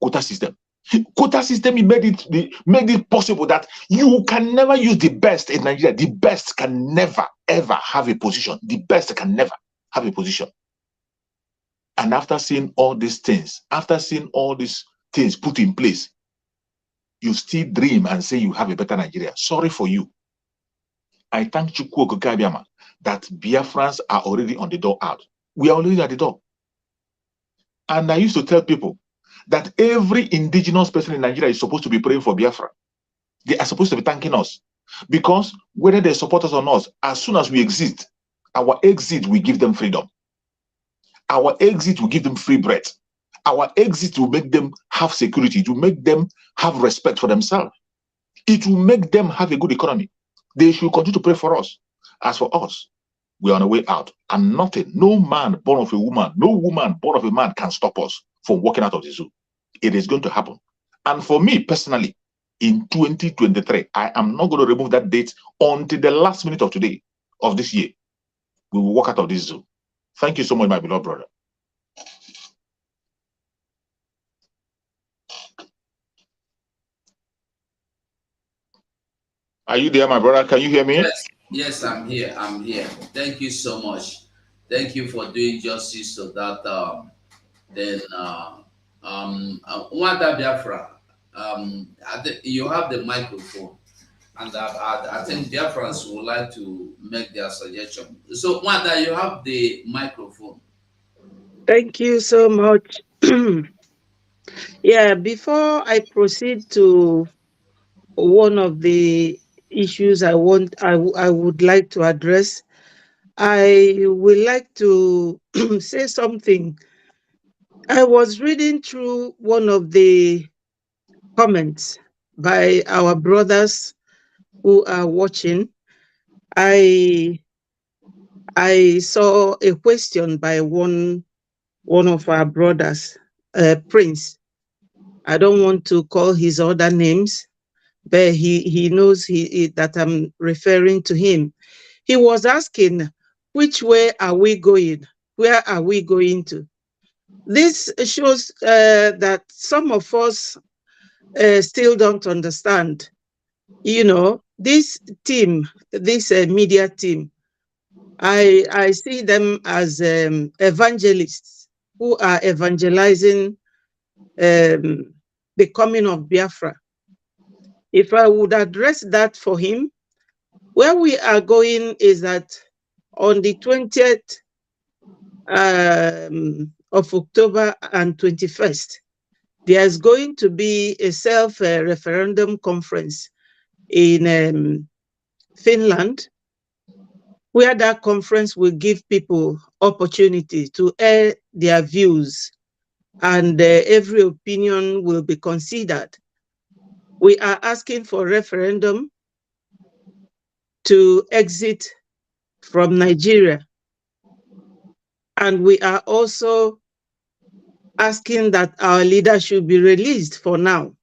Quota system. Quota system made it possible that you can never use the best in Nigeria. The best can never ever have a position. The best can never have a position. And after seeing all these things, after seeing all these things put in place, you still dream and say you have a better Nigeria. Sorry for you. I thank Chukwu Okike Abiama that Biafrans are already on the door out. We are already at the door. And I used to tell people that every indigenous person in Nigeria is supposed to be praying for Biafra. They are supposed to be thanking us. Because whether they support us or not, as soon as we exist, our exit will give them freedom. Our exit will give them free bread. Our exit will make them have security. It will make them have respect for themselves. It will make them have a good economy. They should continue to pray for us. As for us, we are on the way out. And nothing, no man born of a woman, no woman born of a man can stop us from walking out of the zoo. It is going to happen. And for me personally, in 2023, I am not going to remove that date until the last minute of today, of this year. We will walk out of this zoo. Thank you so much, my beloved brother. Are you there, my brother? Can you hear me? Yes, yes, I'm here. I'm here. Thank you so much. Thank you for doing justice to that. Wanda Biafra, you have the microphone, and I think Biafrans would like to make their suggestion. So, Wanda, you have the microphone. Thank you so much. Yeah, before I proceed to one of the issues I would like to address, I would like to say something. I was reading through one of the comments by our brothers who are watching. I saw a question by one of our brothers, Prince. I don't want to call his other names, but he knows that I'm referring to him. He was asking, which way are we going? Where are we going to? This shows that some of us still don't understand. You know, this team, this media team, I see them as evangelists who are evangelizing the coming of Biafra. If I would address that for him, where we are going is that on the 20th of October and 21st, there's going to be a self-referendum conference in Finland, where that conference will give people opportunity to air their views, and every opinion will be considered. We are asking for referendum to exit from Nigeria. And we are also asking that our leader should be released for now.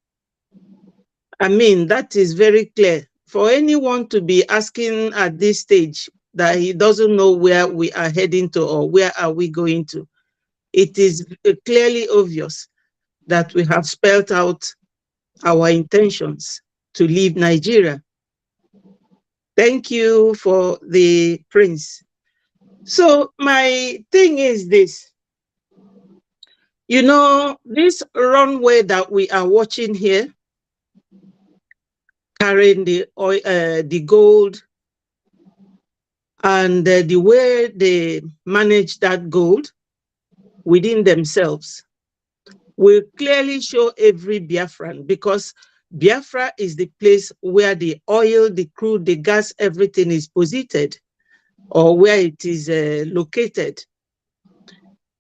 I mean, that is very clear. For anyone to be asking at this stage that he doesn't know where we are heading to or where are we going to, it is clearly obvious that we have spelled out our intentions to leave Nigeria. Thank you for the Prince. So my thing is this. You know, this runway that we are watching here, carrying the gold, and the way they manage that gold within themselves, will clearly show every Biafran, because Biafra is the place where the oil, the crude, the gas, everything is posited, or where it is located.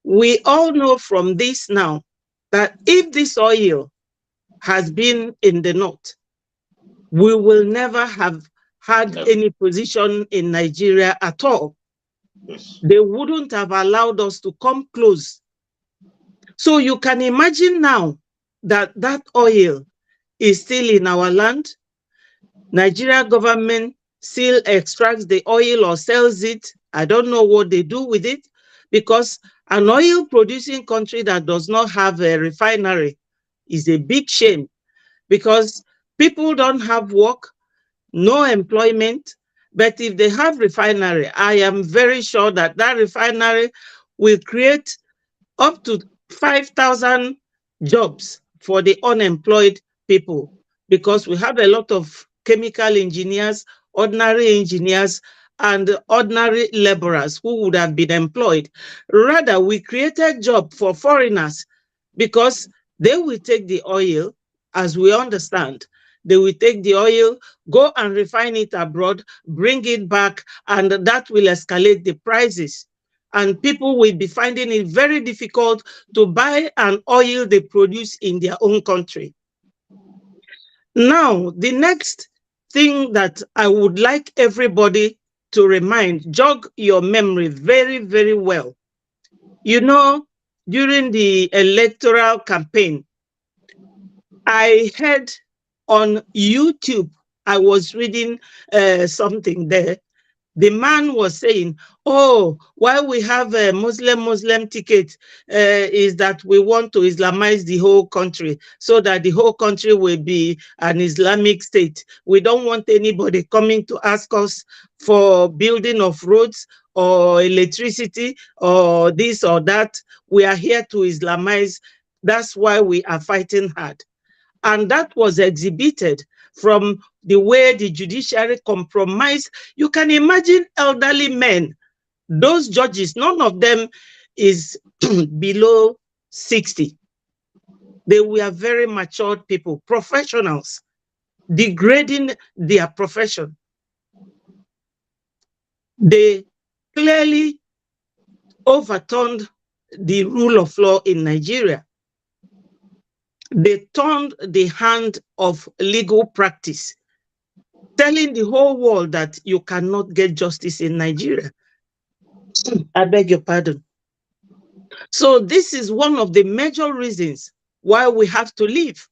We all know from this now that if this oil has been in the north, we will never have had any position in Nigeria at all. Yes. They wouldn't have allowed us to come close. So you can imagine now that that oil is still in our land. Nigeria government still extracts the oil or sells it. I don't know what they do with it, because an oil producing country that does not have a refinery is a big shame, because people don't have work, no employment. But if they have refinery, I am very sure that that refinery will create up to 5,000 jobs for the unemployed people, because we have a lot of chemical engineers, ordinary engineers, and ordinary laborers who would have been employed. Rather, we created job for foreigners, because they will take the oil, as we understand. They will take the oil, go and refine it abroad, bring it back, and that will escalate the prices. And people will be finding it very difficult to buy an oil they produce in their own country. Now, the next thing that I would like everybody to jog your memory very, very well. You know, during the electoral campaign, I heard on YouTube, I was reading something there. The man was saying, oh, why we have a Muslim ticket is that we want to Islamize the whole country, so that the whole country will be an Islamic state. We don't want anybody coming to ask us for building of roads or electricity or this or that. We are here to Islamize. That's why we are fighting hard. And that was exhibited from the way the judiciary compromised. You can imagine elderly men, those judges, none of them is below 60. They were very matured people, professionals, degrading their profession. They clearly overturned the rule of law in Nigeria. They turned the hand of legal practice, telling the whole world that you cannot get justice in Nigeria. I beg your pardon. So this is one of the major reasons why we have to leave,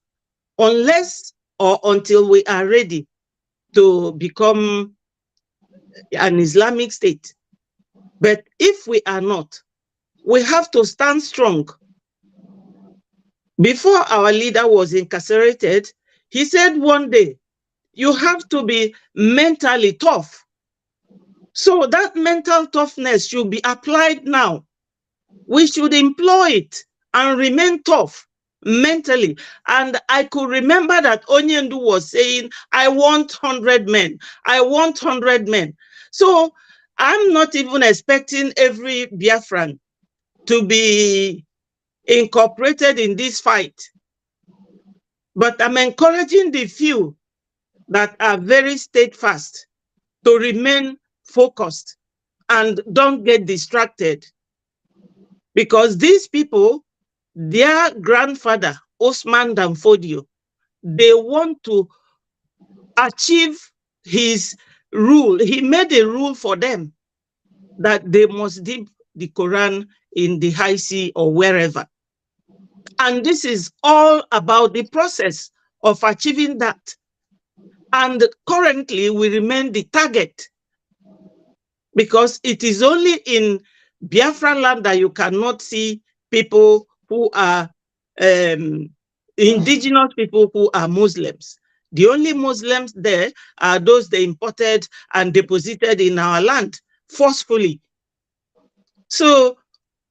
unless or until we are ready to become an Islamic state. But if we are not, we have to stand strong. Before our leader was incarcerated, he said one day, you have to be mentally tough. So that mental toughness should be applied now. We should employ it and remain tough mentally. And I could remember that Onyendu was saying, I want 100 men. I want 100 men. So I'm not even expecting every Biafran to be incorporated in this fight. But I'm encouraging the few that are very steadfast to remain focused and don't get distracted. Because these people, their grandfather, Osman Danfodio, they want to achieve his rule. He made a rule for them that they must dip the Quran in the high sea or wherever. And this is all about the process of achieving that. And currently we remain the target, because it is only in Biafran land that you cannot see people who are indigenous people who are Muslims. The only Muslims there are those they imported and deposited in our land forcefully. So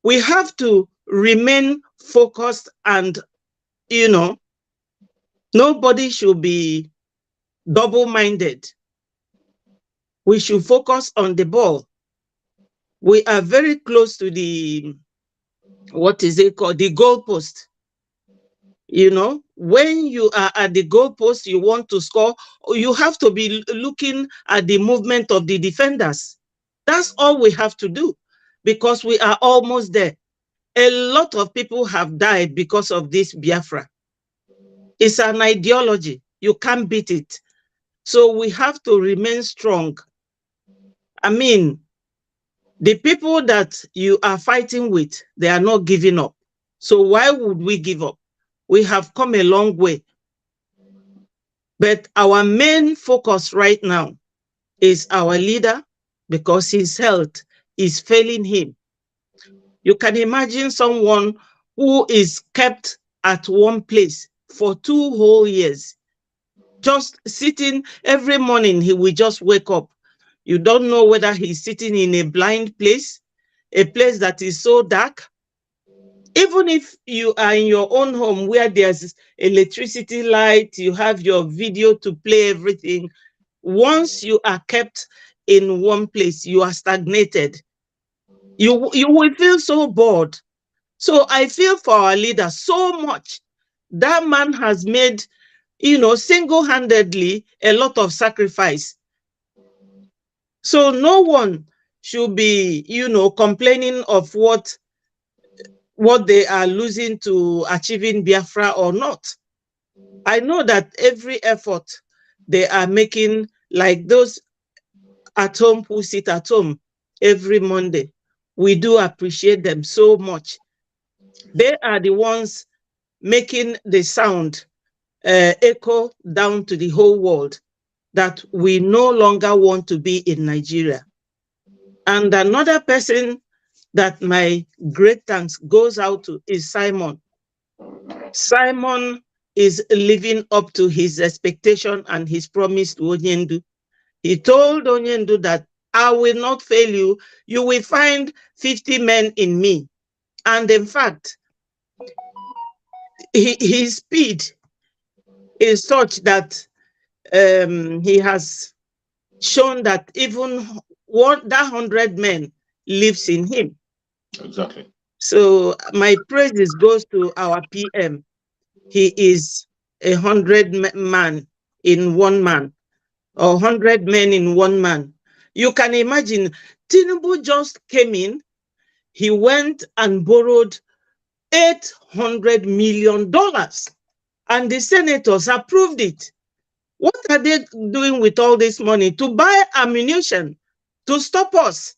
we have to remain focused, and, you know, nobody should be double-minded. We should focus on the ball. We are very close to the, what is it called? The goalpost. You know, when you are at the goalpost, you want to score, you have to be looking at the movement of the defenders. That's all we have to do, because we are almost there. A lot of people have died because of this Biafra. It's an ideology. You can't beat it. So we have to remain strong. I mean, the people that you are fighting with, they are not giving up. So why would we give up? We have come a long way. But our main focus right now is our leader, because his health is failing him. You can imagine someone who is kept at one place for 2 whole years. Just sitting every morning, he will just wake up. You don't know whether he's sitting in a blind place, a place that is so dark. Even if you are in your own home where there's electricity light, you have your video to play everything. Once you are kept in one place, you are stagnated. You will feel so bored. So I feel for our leader so much. That man has made, single-handedly a lot of sacrifice. So no one should be, complaining of what they are losing to achieving Biafra or not. I know that every effort they are making, like those at home who sit at home every Monday, we do appreciate them so much. They are the ones making the sound echo down to the whole world that we no longer want to be in Nigeria. And another person that my great thanks goes out to is Simon. Simon is living up to his expectation and his promise to Onyendu. He told Onyendu that I will not fail you. You will find 50 men in me. And in fact, his speed is such that he has shown that even that 100 men lives in him. Exactly. So my praises goes to our PM. He is 100 man in one man, or 100 men in one man. You can imagine, Tinubu just came in. He went and borrowed $800 million, and the senators approved it. What are they doing with all this money? To buy ammunition to stop us.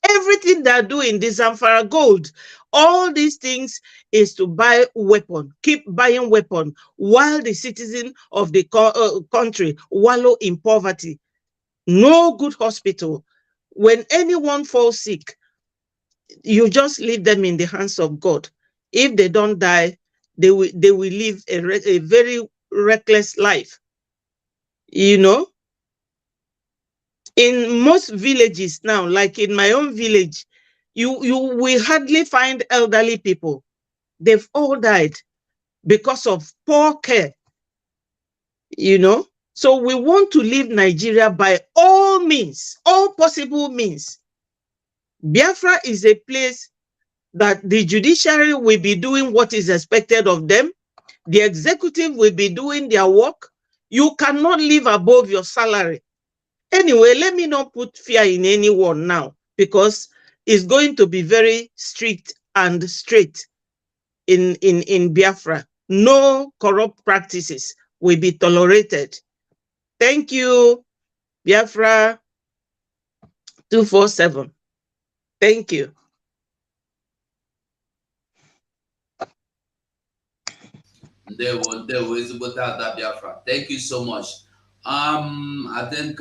Everything they're doing, the Zamfara gold, all these things is to buy weapon, keep buying weapon, while the citizen of the country wallow in poverty. No good hospital. When anyone falls sick, you just leave them in the hands of God. If they don't die, they will live a very reckless life. In most villages now, like in my own village, you will hardly find elderly people. They've all died because of poor care. So we want to leave Nigeria by all means, all possible means. Biafra is a place that the judiciary will be doing what is expected of them. The executive will be doing their work. You cannot live above your salary. Anyway, let me not put fear in anyone now, because it's going to be very strict and straight in Biafra. No corrupt practices will be tolerated. Thank you, Biafra 247. Thank you. Thank you so much. I think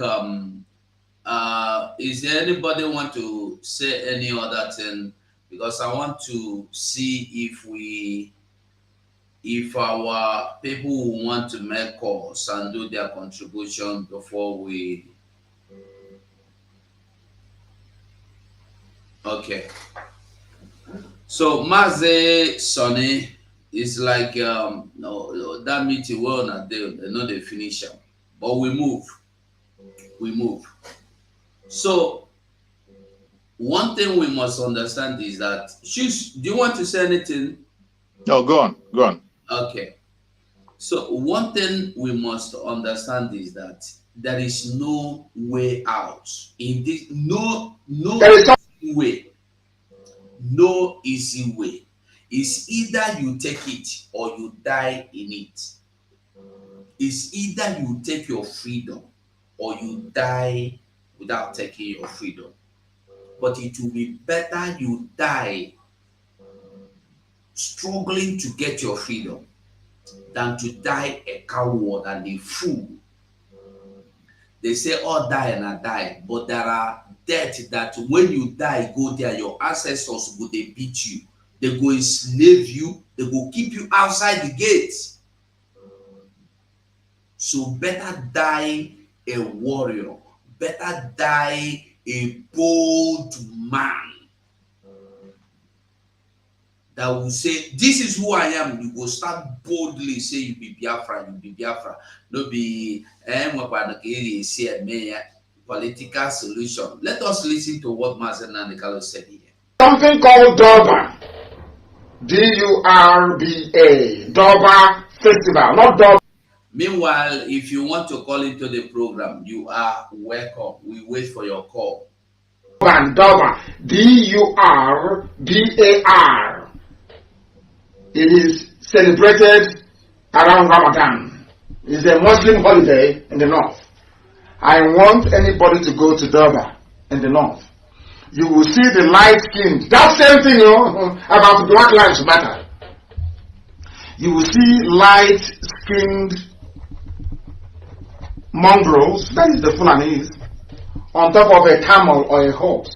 is there anybody want to say any other thing? Because I want to see if our people who want to make calls and do their contribution before we. Okay. So Maze Sonny is like no, that meeting well not there, not the finisher. But we move. So one thing we must understand is that do you want to say anything? No, go on. Okay. So one thing we must understand is that there is no way out in this. No easy way. No easy way. It's either you take it or you die in it. It's either you take your freedom or you die without taking your freedom. But it will be better you die struggling to get your freedom than to die a coward and a fool. They say all die and I die, but there are deaths that when you die, go there, your ancestors would they beat you. They go enslave you. They go keep you outside the gate. So better die a warrior. Better die a bold man that will say, this is who I am. You go start boldly say you be Biafra, you be Biafra. No be political solution. Let us listen to what Mazen Nandekalo said here. Something called Durban. D-U-R-B-A. Durban Festival, not Durban. Meanwhile, if you want to call into the program, you are welcome. We wait for your call. Durban. D-U-R-B-A-R. It is celebrated around Ramadan. It's a Muslim holiday in the north. I want anybody to go to Durban in the north. You will see the light skinned. That same thing, about Black Lives Matter. You will see light skinned mongrels, that is the Fulanese, on top of a camel or a horse.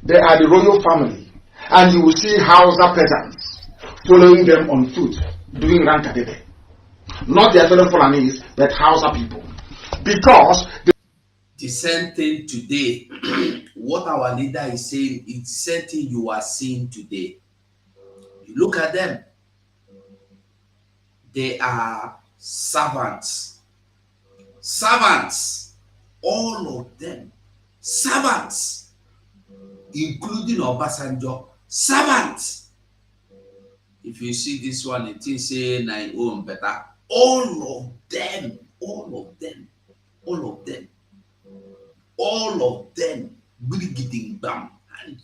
They are the royal family. And you will see Hausa peasants following them on foot, doing rankadede. Not their fellow Fulanese, but Hausa people. Because the same thing today, what our leader is saying, it's the same thing you are seeing today. You look at them. They are servants. Servants. All of them. Servants. Including Obasanjo. Servants. If you see this one, it is saying I own better. All of them. All of them. All of them. All of them. Bam and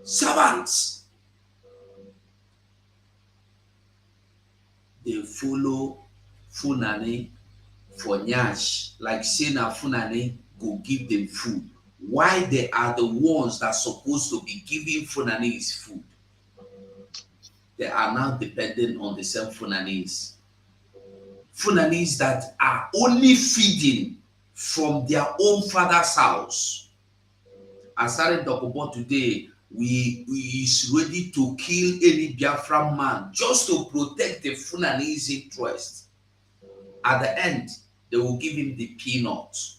servants. They follow Funani for Nyash, like Sena Funani go give them food. Why they are the ones that are supposed to be giving Funanis food? They are now dependent on the same Funanis. Funanis that are only feeding from their own father's house. As I talk about today, we is ready to kill any Biafran man just to protect the Fulanese interest. At the end, they will give him the peanuts.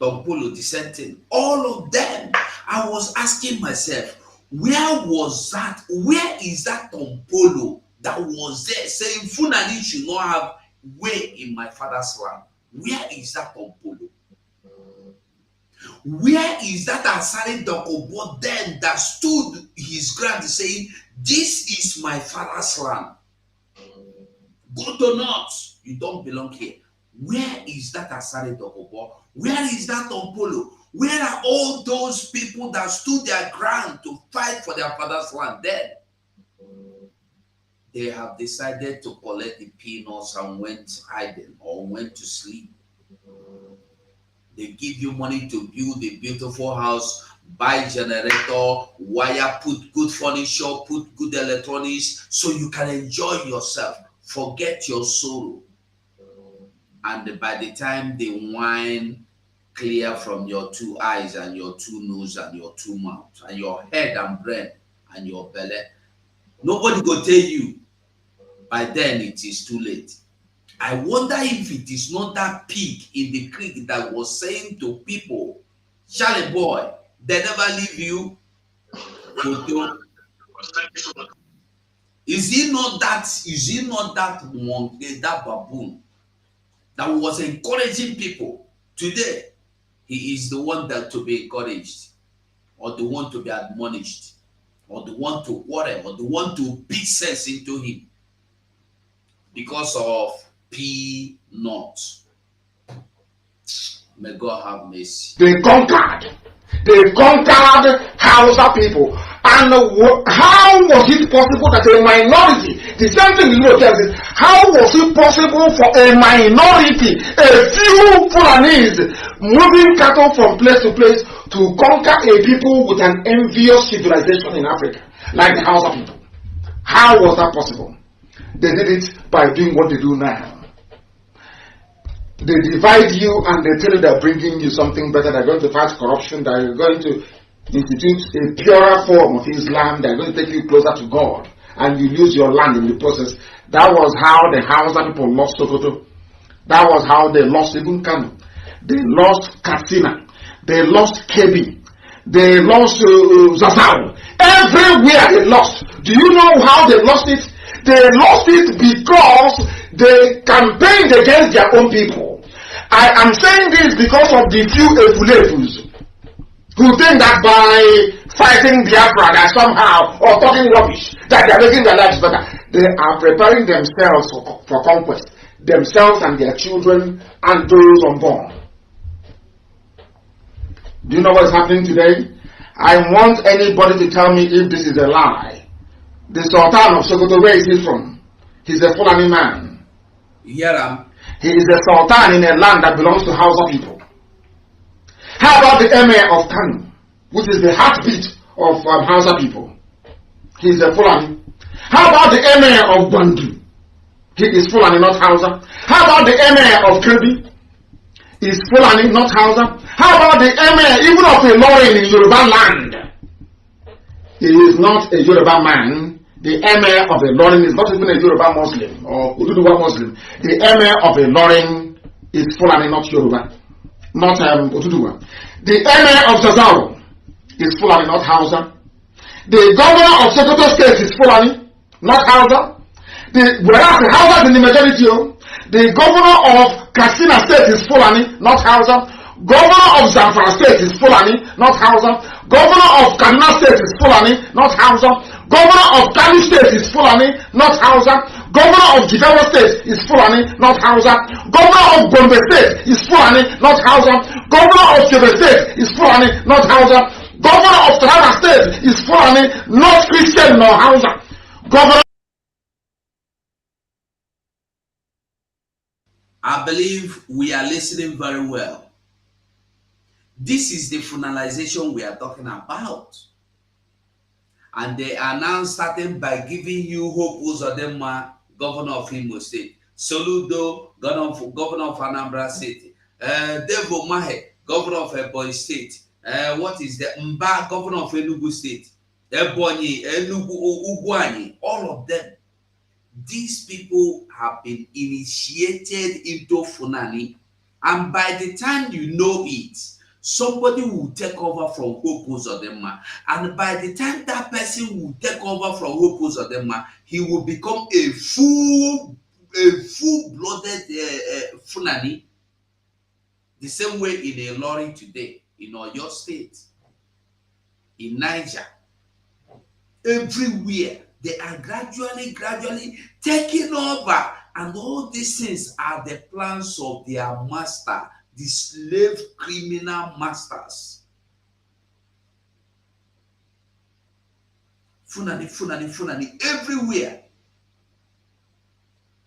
Tompolo, the same thing. All of them. I was asking myself, where was that? Where is that Tompolo that was there saying Fulani should not have way in my father's land? Where is that Tompolo? Where is that Asari Dokobo then that stood his ground saying, this is my father's land? Good or not, you don't belong here. Where is that Asari Dokobo? Where is that Tompolo? Where are all those people that stood their ground to fight for their father's land then? They have decided to collect the peanuts and went hiding or went to sleep. They give you money to build a beautiful house, buy generator, wire, put good furniture, put good electronics, so you can enjoy yourself, forget your sorrow. And by the time the wine clear from your two eyes and your two nose and your two mouths and your head and brain and your belly, nobody will tell you. By then it is too late. I wonder if it is not that pig in the creek that was saying to people, Charlie boy, they never leave you. Is he not that monkey, that baboon that was encouraging people? Today, he is the one that to be encouraged, or the one to be admonished, or the one to worry, or the one to beat sense into him because of peanuts. May God have mercy. They conquered Hausa people. And how was it possible that a minority, the same thing you know tells us, how was it possible for a minority, a few Fulanese, moving cattle from place to place to conquer a people with an envious civilization in Africa, like the Hausa people? How was that possible? They did it by doing what they do now. They divide you and they tell you they're bringing you something better. They're going to fight corruption. They're going to institute a purer form of Islam that is going to take you closer to God, and you lose your land in the process. That was how the Hausa people lost Sokoto. That was how they lost even Kano. They lost Katsina. They lost Kebbi. They lost Zazzau. Everywhere they lost. Do you know how they lost it? They lost it because they campaigned against their own people. I am saying this because of the few Efulefus who think that by fighting Biafra that somehow, or talking rubbish, that they are making their lives better. They are preparing themselves for conquest, themselves and their children and those unborn. Do you know what is happening today? I want anybody to tell me if this is a lie. The Sultan of Sokoto, where is he from? He's a Fulani man. Yeah. He is a Sultan in a land that belongs to Hausa people. How about the Emir of Kano, which is the heartbeat of Hausa people? He is a Fulani. How about the Emir of Bandu? He is Fulani, not Hausa. How about the Emir of Kebbi? He is Fulani, not Hausa. How about the Emir even of a Ilorin in Yoruba land? He is not a Yoruba man. The Emir of a Ilorin is not even a Yoruba Muslim or Oduduwa Muslim. The Emir of a Ilorin is Fulani, not Yoruba. Not Oduduwa. The Emir of Zazzau is Fulani, not Hausa. The governor of Sokoto State is Fulani, not Hausa. Whereas the Hausa is in the majority. The governor of Katsina State is Fulani, not Hausa. Governor of Zamfara State is Fulani, not Hausa. Governor of Kaduna State is Fulani, not Hausa. Governor of Kano State is Fulani, not Hausa. Governor of Jigawa State is Fulani, not Hausa. Governor of Gombe State is Fulani, not Hausa. Governor of Kebbi State is Fulani, not Hausa. Governor of Taraba State is Fulani, not Christian nor Hausa. Governor. I believe we are listening very well. This is the finalization we are talking about. And they are now starting by giving you Hope Uzodinma, governor of Imo State, Soludo, governor of Anambra State, Devo Mahe, governor of Ebonyi State, what is the Mba, governor of Enugu State, Ebonyi, Enugu, Ugwani, all of them. These people have been initiated into Funani, and by the time you know it, somebody will take over from Hope Uzodinma, and by the time that person will take over from Hope Uzodinma, he will become a full-blooded Funani. The same way in Ilorin today, in Oyo State, in Niger, everywhere they are gradually taking over, and all these things are the plans of their master, the slave criminal masters. Funani, everywhere.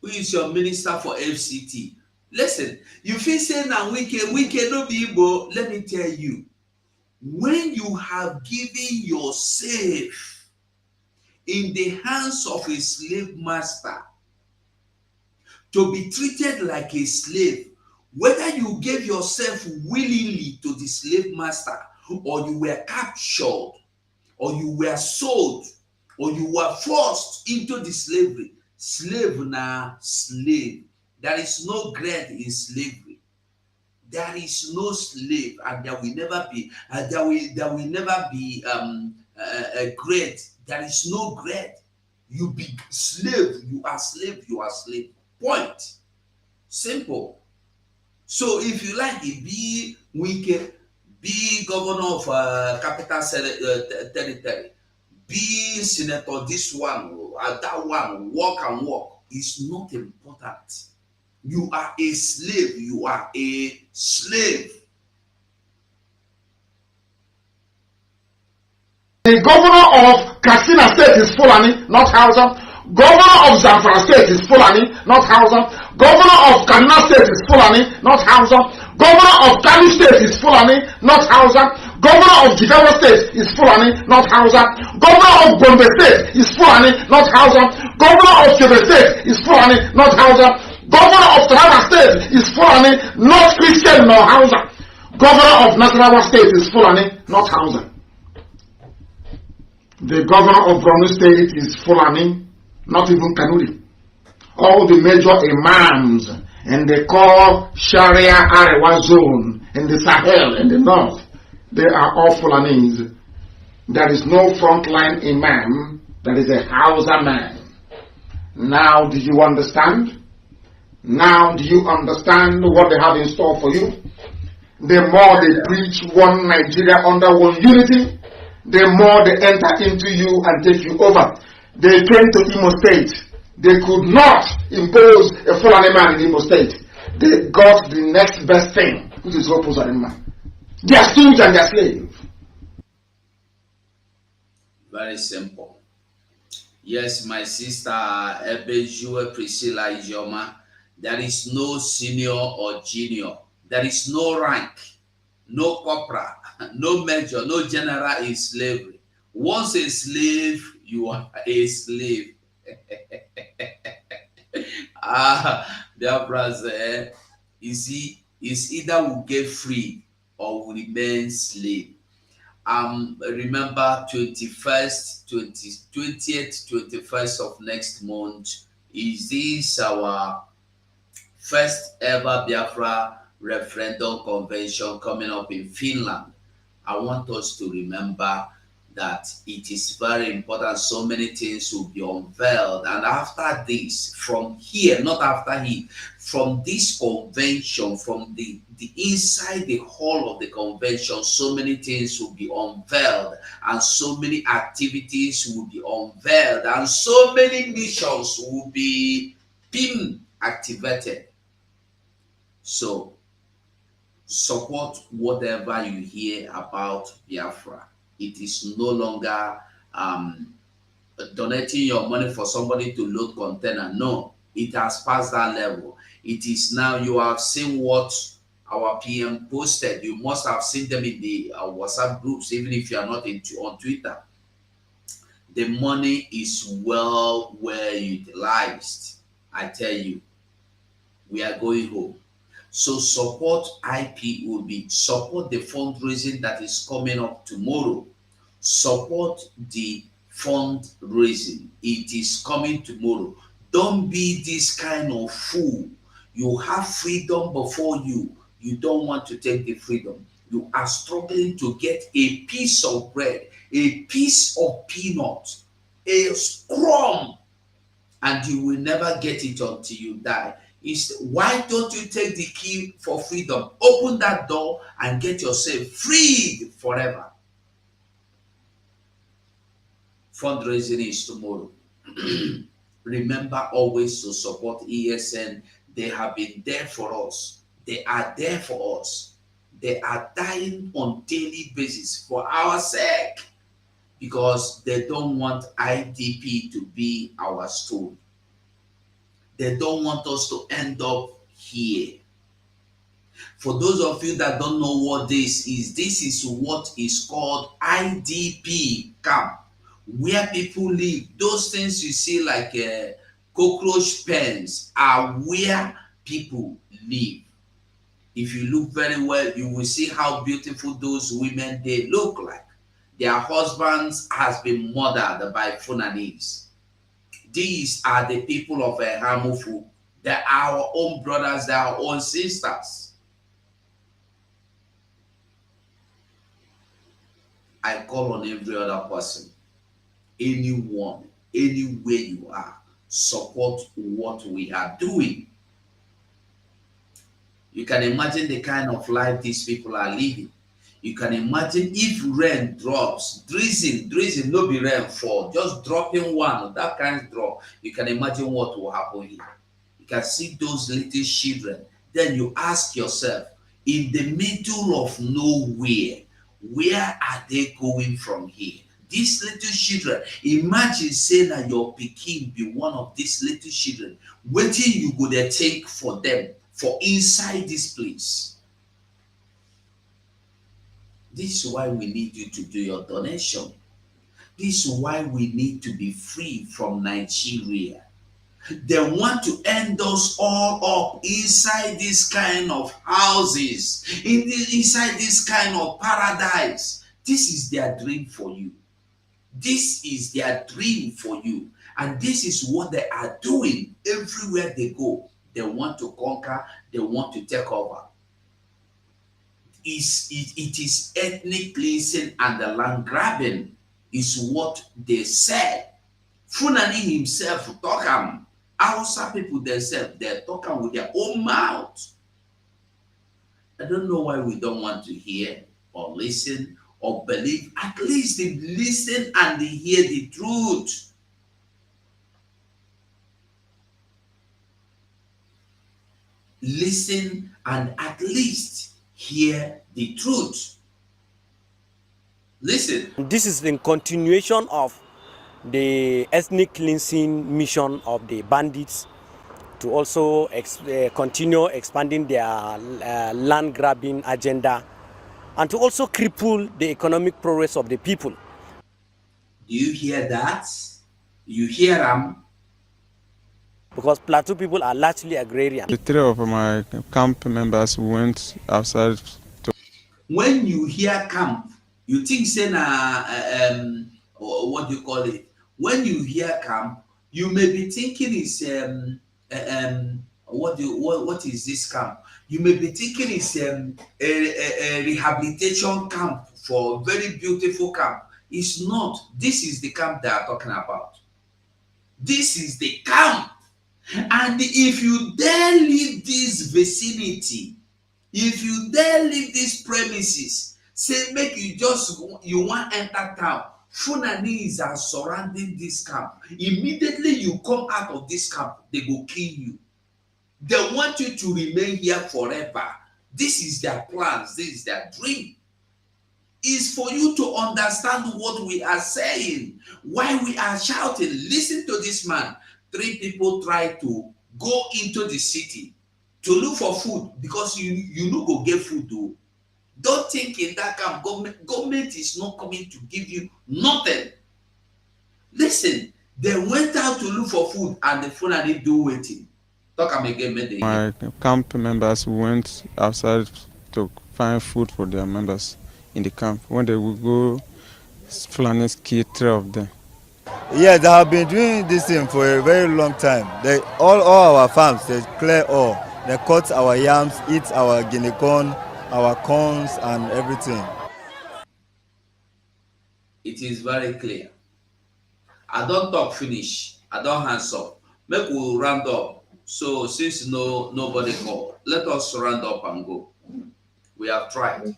Who is your minister for FCT? Listen, you feel say now we cannot be able. Let me tell you, when you have given yourself in the hands of a slave master to be treated like a slave, whether you gave yourself willingly to the slave master, or you were captured, or you were sold, or you were forced into the slavery, slave now slave. There is no grade in slavery. There is no slave, and there will never be. There will never be a grade. There is no grade. You be slave. You are slave. You are slave. Point. Simple. So if you like it, be wicked, be governor of capital territory, be senator, this one, that one, walk and walk, is not important. You are a slave. You are a slave. The governor of Katsina State is Fulani, not Hausa. Governor of Zamfara State is Fulani, not Hausa. Governor of Kaduna State is Fulani, not Hausa. Governor of Kano State is Fulani, not Hausa. Governor of Jigawa State is Fulani, not Hausa. Governor of Gombe State is Fulani, not Hausa. Governor of Kebbi State is Fulani, not Hausa. Governor of Taraba State is Fulani, not Christian nor Hausa. Governor of Nasarawa State is Fulani, not Hausa. The governor of Borno State is Fulani, not even Kanuri. All the major imams and they call Sharia Arewa zone in the Sahel in the north, they are all Fulanis. There is no frontline imam that is a Hausa man. Now do you understand? Now do you understand what they have in store for you? The more they preach one Nigeria under one unity, the more they enter into you and take you over. They came to Imo State. They could not impose a Fulani man in Imo State. They got the next best thing, which is Opuzarima. They are stooge and they are slave. Very simple. Yes, my sister Ebejue Priscilla Ijoma, there is no senior or junior. There is no rank, no corporal, no major, no general in slavery. Once a slave, you are a slave. Biafrans, you see, it's either we get free or we remain slave. Remember 20th, 21st of next month, is this our first ever Biafra referendum convention coming up in Finland. I want us to remember that it is very important. So many things will be unveiled. And after this, from here, not after here, from this convention, from the inside the hall of the convention, so many things will be unveiled and so many activities will be unveiled and so many missions will be being activated. So support whatever you hear about Biafra. It is no longer donating your money for somebody to load container. No, it has passed that level. It is now, you have seen what our PM posted. You must have seen them in the WhatsApp groups, even if you are not on Twitter. The money is well utilized. I tell you, we are going home. So support IPOB, support the fundraising that is coming up tomorrow. Support the fundraising. It is coming tomorrow. Don't be this kind of fool. You have freedom before you. You don't want to take the freedom. You are struggling to get a piece of bread, a piece of peanut, a crumb, and you will never get it until you die. Why don't you take the key for freedom? Open that door and get yourself freed forever. Fundraising is tomorrow. Remember always to support ESN. They have been there for us. They are there for us. They are dying on daily basis for our sake because they don't want IDP to be our story. They don't want us to end up here. For those of you that don't know what this is what is called IDP camp, where people live. Those things you see like cockroach pens are where people live. If you look very well, you will see how beautiful those women they look like. Their husbands has been murdered by Funanis. These are the people of Hamufu. They are our own brothers, they are our own sisters. I call on every other person, anyone, anywhere you are, support what we are doing. You can imagine the kind of life these people are living. You can imagine if rain drops, drizzling, no be rain fall, just dropping one, that kind of drop. You can imagine what will happen here. You can see those little children. Then you ask yourself, in the middle of nowhere, where are they going from here? These little children, imagine saying that your pikin be one of these little children. Waiting you go there take for them, for inside this place. This is why we need you to do your donation. This is why we need to be free from Nigeria. They want to end us all up inside this kind of houses, inside this kind of paradise. This is their dream for you. This is their dream for you. And this is what they are doing everywhere they go. They want to conquer, they want to take over. It is ethnic cleansing and the land grabbing is what they said. Funani himself talk him. Hausa people themselves, they're talking with their own mouth. I don't know why we don't want to hear or listen or believe. At least they listen and they hear the truth. Listen and at least hear the truth. Listen. This is in continuation of the ethnic cleansing mission of the bandits to also continue expanding their land grabbing agenda and to also cripple the economic progress of the people. Do you hear that? You hear them? Because Plateau people are largely agrarian. The three of my camp members went outside. When you hear camp, you think say what do you call it? When you hear camp, you may be thinking it's what is this camp? You may be thinking it's a rehabilitation camp for very beautiful camp. It's not. This is the camp they are talking about. This is the camp. And if you dare leave this vicinity, if you dare leave these premises, say make you want enter town, Funanis are surrounding this camp. Immediately you come out of this camp, they go kill you. They want you to remain here forever. This is their plans. This is their dream. Is for you to understand what we are saying, why we are shouting. Listen to this man. 3 people try to go into the city to look for food because you no go get food though. Don't think in that camp government is not coming to give you nothing. Listen, they went out to look for food and the Fulani do waiting. Talk again, my camp members went outside to find food for their members in the camp. When they would go, Fulani killed 3 of them. Yes, they have been doing this thing for a very long time. All our farms, they clear all. They cut our yams, eat our guinea corn, our corns and everything. It is very clear. I don't talk finish. I don't hands up. Make we round up. So since nobody called, let us round up and go. We have tried.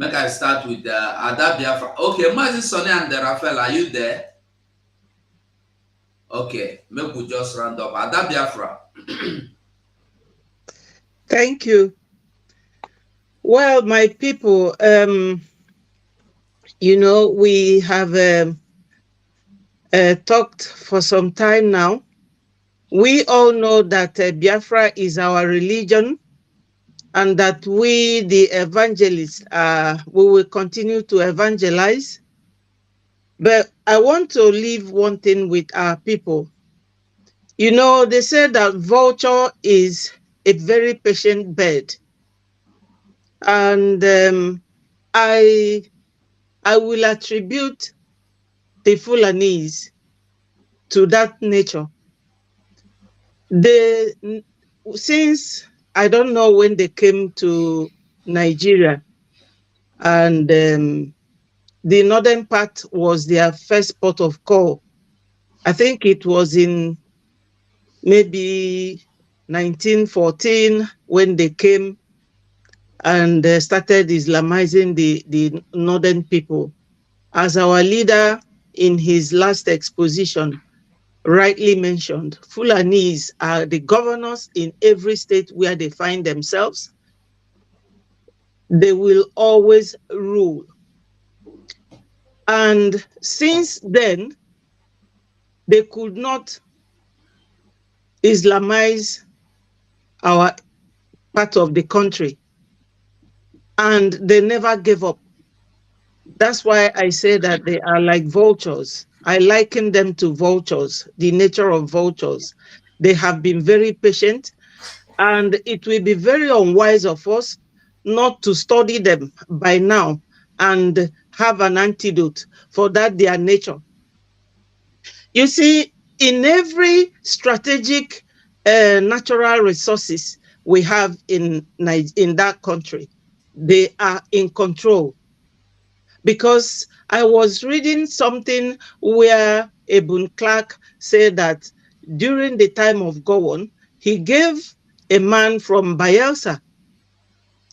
Make I start with Ada Biafra. Okay, Mazi Sonny and Rafael, are you there? Okay, make we just round up. Ada Biafra. Thank you. Well, my people, we have talked for some time now. We all know that Biafra is our religion and that we, the evangelists, we will continue to evangelize. But I want to leave one thing with our people. You know, they say that vulture is a very patient bird. And I will attribute the Fulanese to that nature. Since I don't know when they came to Nigeria, and the northern part was their first port of call. I think it was in maybe 1914 when they came and started Islamizing the northern people. As our leader in his last exposition rightly mentioned, Fulanis are the governors in every state where they find themselves. They will always rule. And since then, they could not Islamize our part of the country. And they never gave up. That's why I say that they are like vultures. I liken them to vultures, the nature of vultures. They have been very patient, and it will be very unwise of us not to study them by now and have an antidote for that their nature. You see, in every strategic natural resources we have in that country, they are in control. Because I was reading something where Ebun Clark said that during the time of Gowon, he gave a man from Bayelsa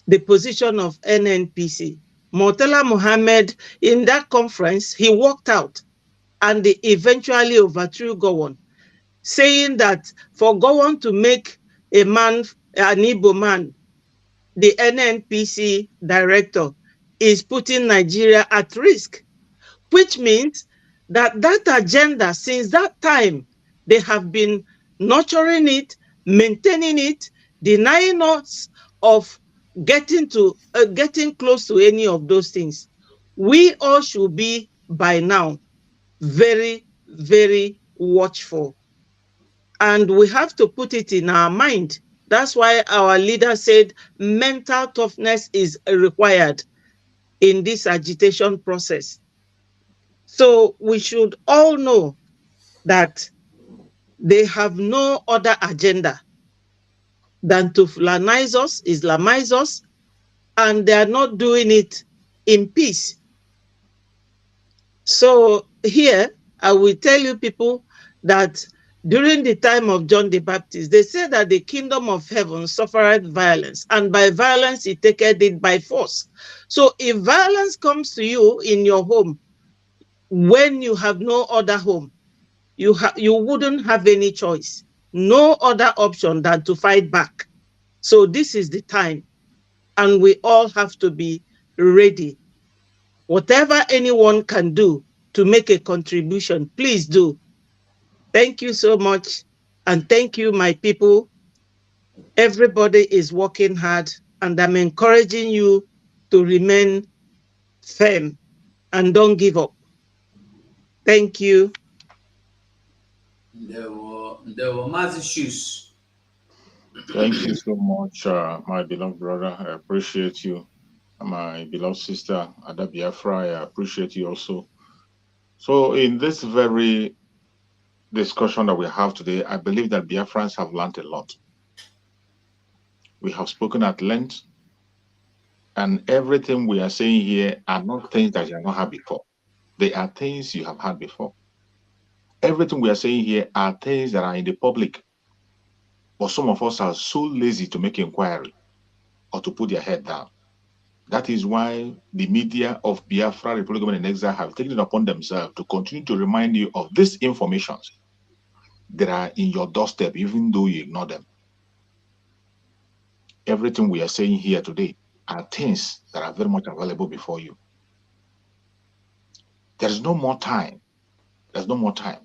the position of NNPC. Murtala Mohammed, in that conference, he walked out and they eventually overthrew Gowon, saying that for Gowon to make a man, an Igbo man, the NNPC director is putting Nigeria at risk, which means that that agenda, since that time, they have been nurturing it, maintaining it, denying us of getting close to any of those things. We all should be by now very, very watchful. And we have to put it in our mind. That's why our leader said mental toughness is required in this agitation process. So we should all know that they have no other agenda than to Fulanize us, Islamize us, and they are not doing it in peace. So here, I will tell you people that during the time of John the Baptist, they said that the kingdom of heaven suffered violence, and by violence he taketh it by force. So if violence comes to you in your home, when you have no other home, you wouldn't have any choice, no other option than to fight back. So this is the time, and we all have to be ready. Whatever anyone can do to make a contribution, please do. Thank you so much, and thank you, my people. Everybody is working hard, and I'm encouraging you to remain firm and don't give up. Thank you. There were massive shoes. Thank you so much, my beloved brother. I appreciate you. My beloved sister, Ada Biafra, I appreciate you also. So in this very discussion that we have today, I believe that Biafrans have learned a lot. We have spoken at length, and everything we are saying here are not things that you have not had before. They are things you have had before. Everything we are saying here are things that are in the public, but some of us are so lazy to make inquiry or to put their head down. That is why the media of Biafra, Republic of in Exile, have taken it upon themselves to continue to remind you of these informations that are in your doorstep, even though you ignore them. Everything we are saying here today are things that are very much available before you. There is no more time. There's no more time.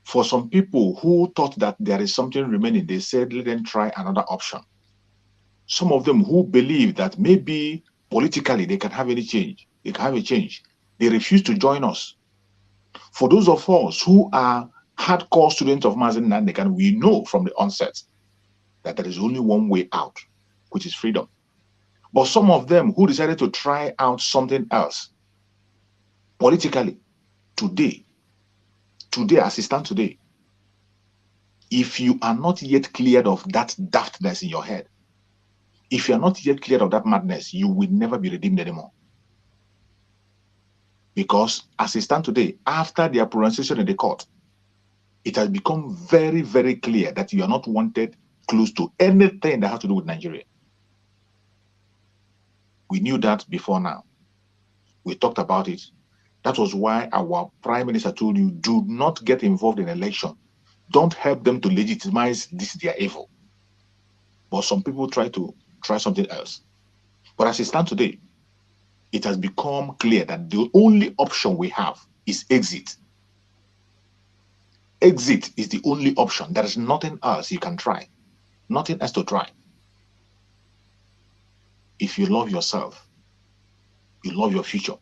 For some people who thought that there is something remaining, they said, let them try another option. Some of them who believe that maybe politically they can have any change, they can have a change, they refuse to join us. For those of us who are hardcore students of Mazen Nandekan, we know from the onset that there is only one way out, which is freedom. But some of them who decided to try out something else politically, today, as it stands today, if you are not yet cleared of that daftness in your head, if you are not yet cleared of that madness, you will never be redeemed anymore. Because as it stands today, after their pronunciation in the court, it has become very, very clear that you are not wanted close to anything that has to do with Nigeria. We knew that before now. We talked about it. That was why our Prime Minister told you, do not get involved in election. Don't help them to legitimize this their evil. But some people try something else. But as it stands today, it has become clear that the only option we have is exit. Exit is the only option. There is nothing else you can try. Nothing else to try. If you love yourself, you love your future,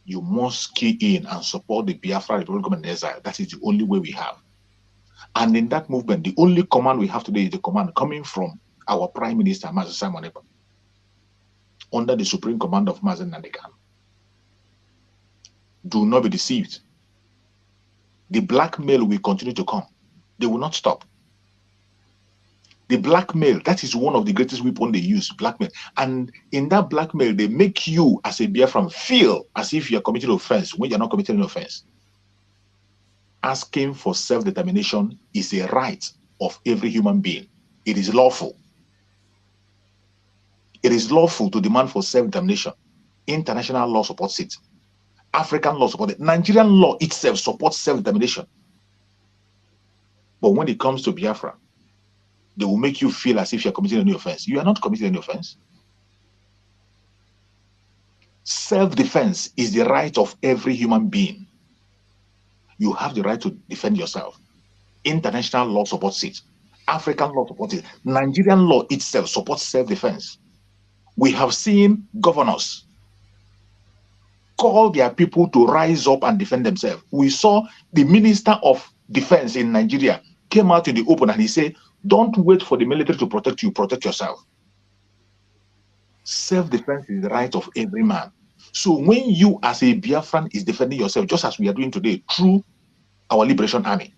you must key in and support the Biafra Republic of Exile. That is the only way we have. And in that movement, the only command we have today is the command coming from our Prime Minister, Mazen Simon Ekpa, under the supreme command of Mazen Nandekan. Do not be deceived. The blackmail will continue to come. They will not stop. The blackmail, that is one of the greatest weapons they use, blackmail. And in that blackmail, they make you as a Biafran feel as if you are committing offense when you're not committing an offense. Asking for self-determination is a right of every human being. It is lawful. It is lawful to demand for self-determination. International law supports it. African law supports it. Nigerian law itself supports self-determination. But when it comes to Biafra, they will make you feel as if you're committing any offense. You are not committing any offense. Self-defense is the right of every human being. You have the right to defend yourself. International law supports it. African law supports it. Nigerian law itself supports self-defense. We have seen governors call their people to rise up and defend themselves. We saw the Minister of Defense in Nigeria came out in the open and he said, don't wait for the military to protect you, protect yourself. Self-defense is the right of every man. So when you as a Biafran is defending yourself, just as we are doing today through our Liberation Army,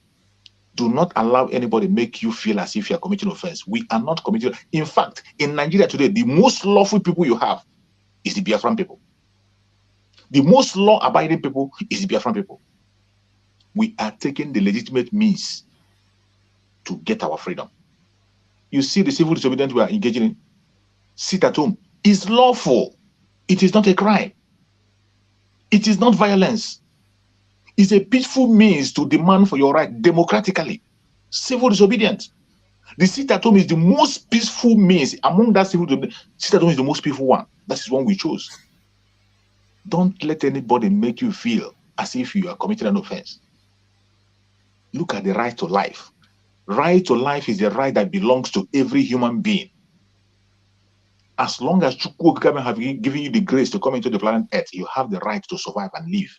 do not allow anybody make you feel as if you are committing offense. We are not committing. In fact, in Nigeria today, the most lawful people you have is the Biafran people. The most law-abiding people is the Biafran people. We are taking the legitimate means to get our freedom. You see the civil disobedience we are engaging in, sit at home, is lawful. It is not a crime. It is not violence. It's a peaceful means to demand for your right democratically. Civil disobedience. The sit at home is the most peaceful means among that civil disobedience. Sit at home is the most peaceful one. That is one we chose. Don't let anybody make you feel as if you are committing an offense. Look at the right to life. Right to life is the right that belongs to every human being. As long as Chukwu have given you the grace to come into the planet Earth, you have the right to survive and live.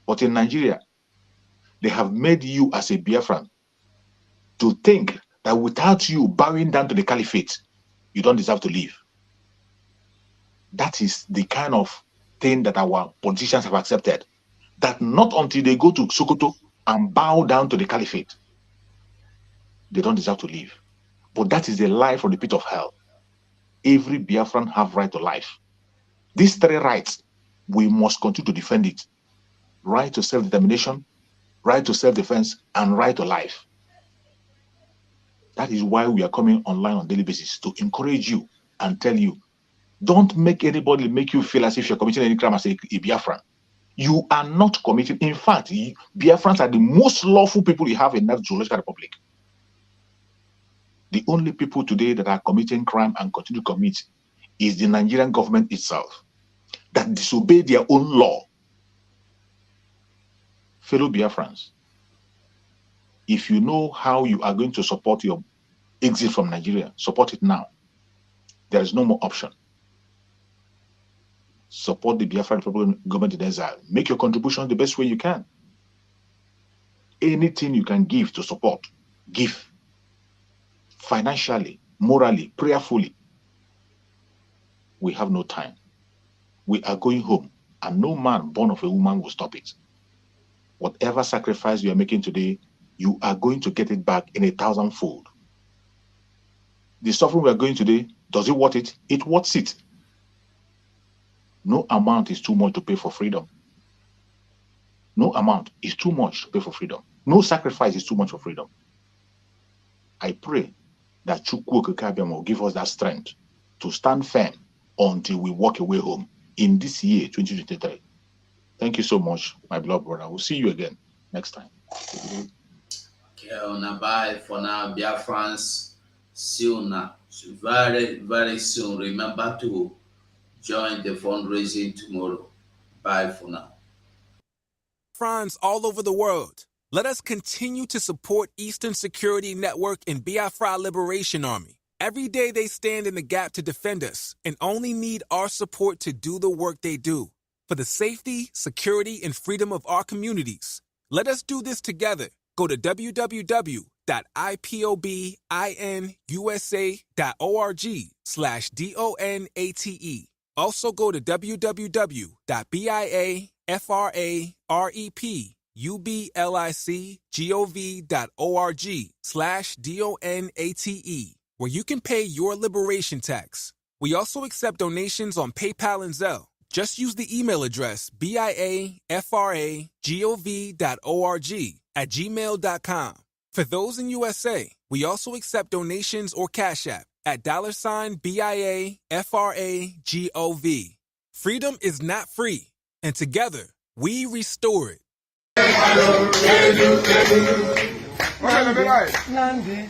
But in Nigeria, they have made you as a Biafran to think that without you bowing down to the caliphate, you don't deserve to live. That is the kind of thing that our politicians have accepted. That not until they go to Sokoto and bow down to the caliphate, they don't deserve to live. But that is a lie from the pit of hell. Every Biafran have right to life. These three rights, we must continue to defend it. Right to self-determination, right to self-defense, and right to life. That is why we are coming online on a daily basis to encourage you and tell you, don't make anybody make you feel as if you're committing any crime as a Biafran. You are not committing. In fact, Biafrans are the most lawful people you have in that zoological republic. The only people today that are committing crime and continue to commit is the Nigerian government itself, that disobey their own law. Fellow Biafrans, if you know how you are going to support your exit from Nigeria, support it now. There is no more option. Support the Biafran government in exile. Make your contribution the best way you can. Anything you can give to support, give. Financially, morally, prayerfully. We have no time. We are going home, and no man born of a woman will stop it. Whatever sacrifice you are making today, you are going to get it back in 1,000-fold. The suffering we are going today, does it worth it? It worth it. No amount is too much to pay for freedom. No amount is too much to pay for freedom. No sacrifice is too much for freedom. I pray that Chukwu Okike will give us that strength to stand firm until we walk away home in this year, 2023. Thank you so much, my beloved brother. We'll see you again next time. Okay, bye for now, Biafrans. See you now. Very, very soon. Remember to join the fundraising tomorrow. Bye for now. Friends all over the world, let us continue to support Eastern Security Network and Biafra Liberation Army. Every day they stand in the gap to defend us and only need our support to do the work they do. For the safety, security, and freedom of our communities. Let us do this together. Go to www.ipobinUSA.org/DONATE. Also go to www.BIA BIAFRANSGOV.org/DONATE, where you can pay your liberation tax. We also accept donations on PayPal and Zelle. Just use the email address BIAFRAGOV.org@gmail.com. For those in USA, we also accept donations or Cash App at $BIAFRAGOV. Freedom is not free, and together, we restore it. Nandi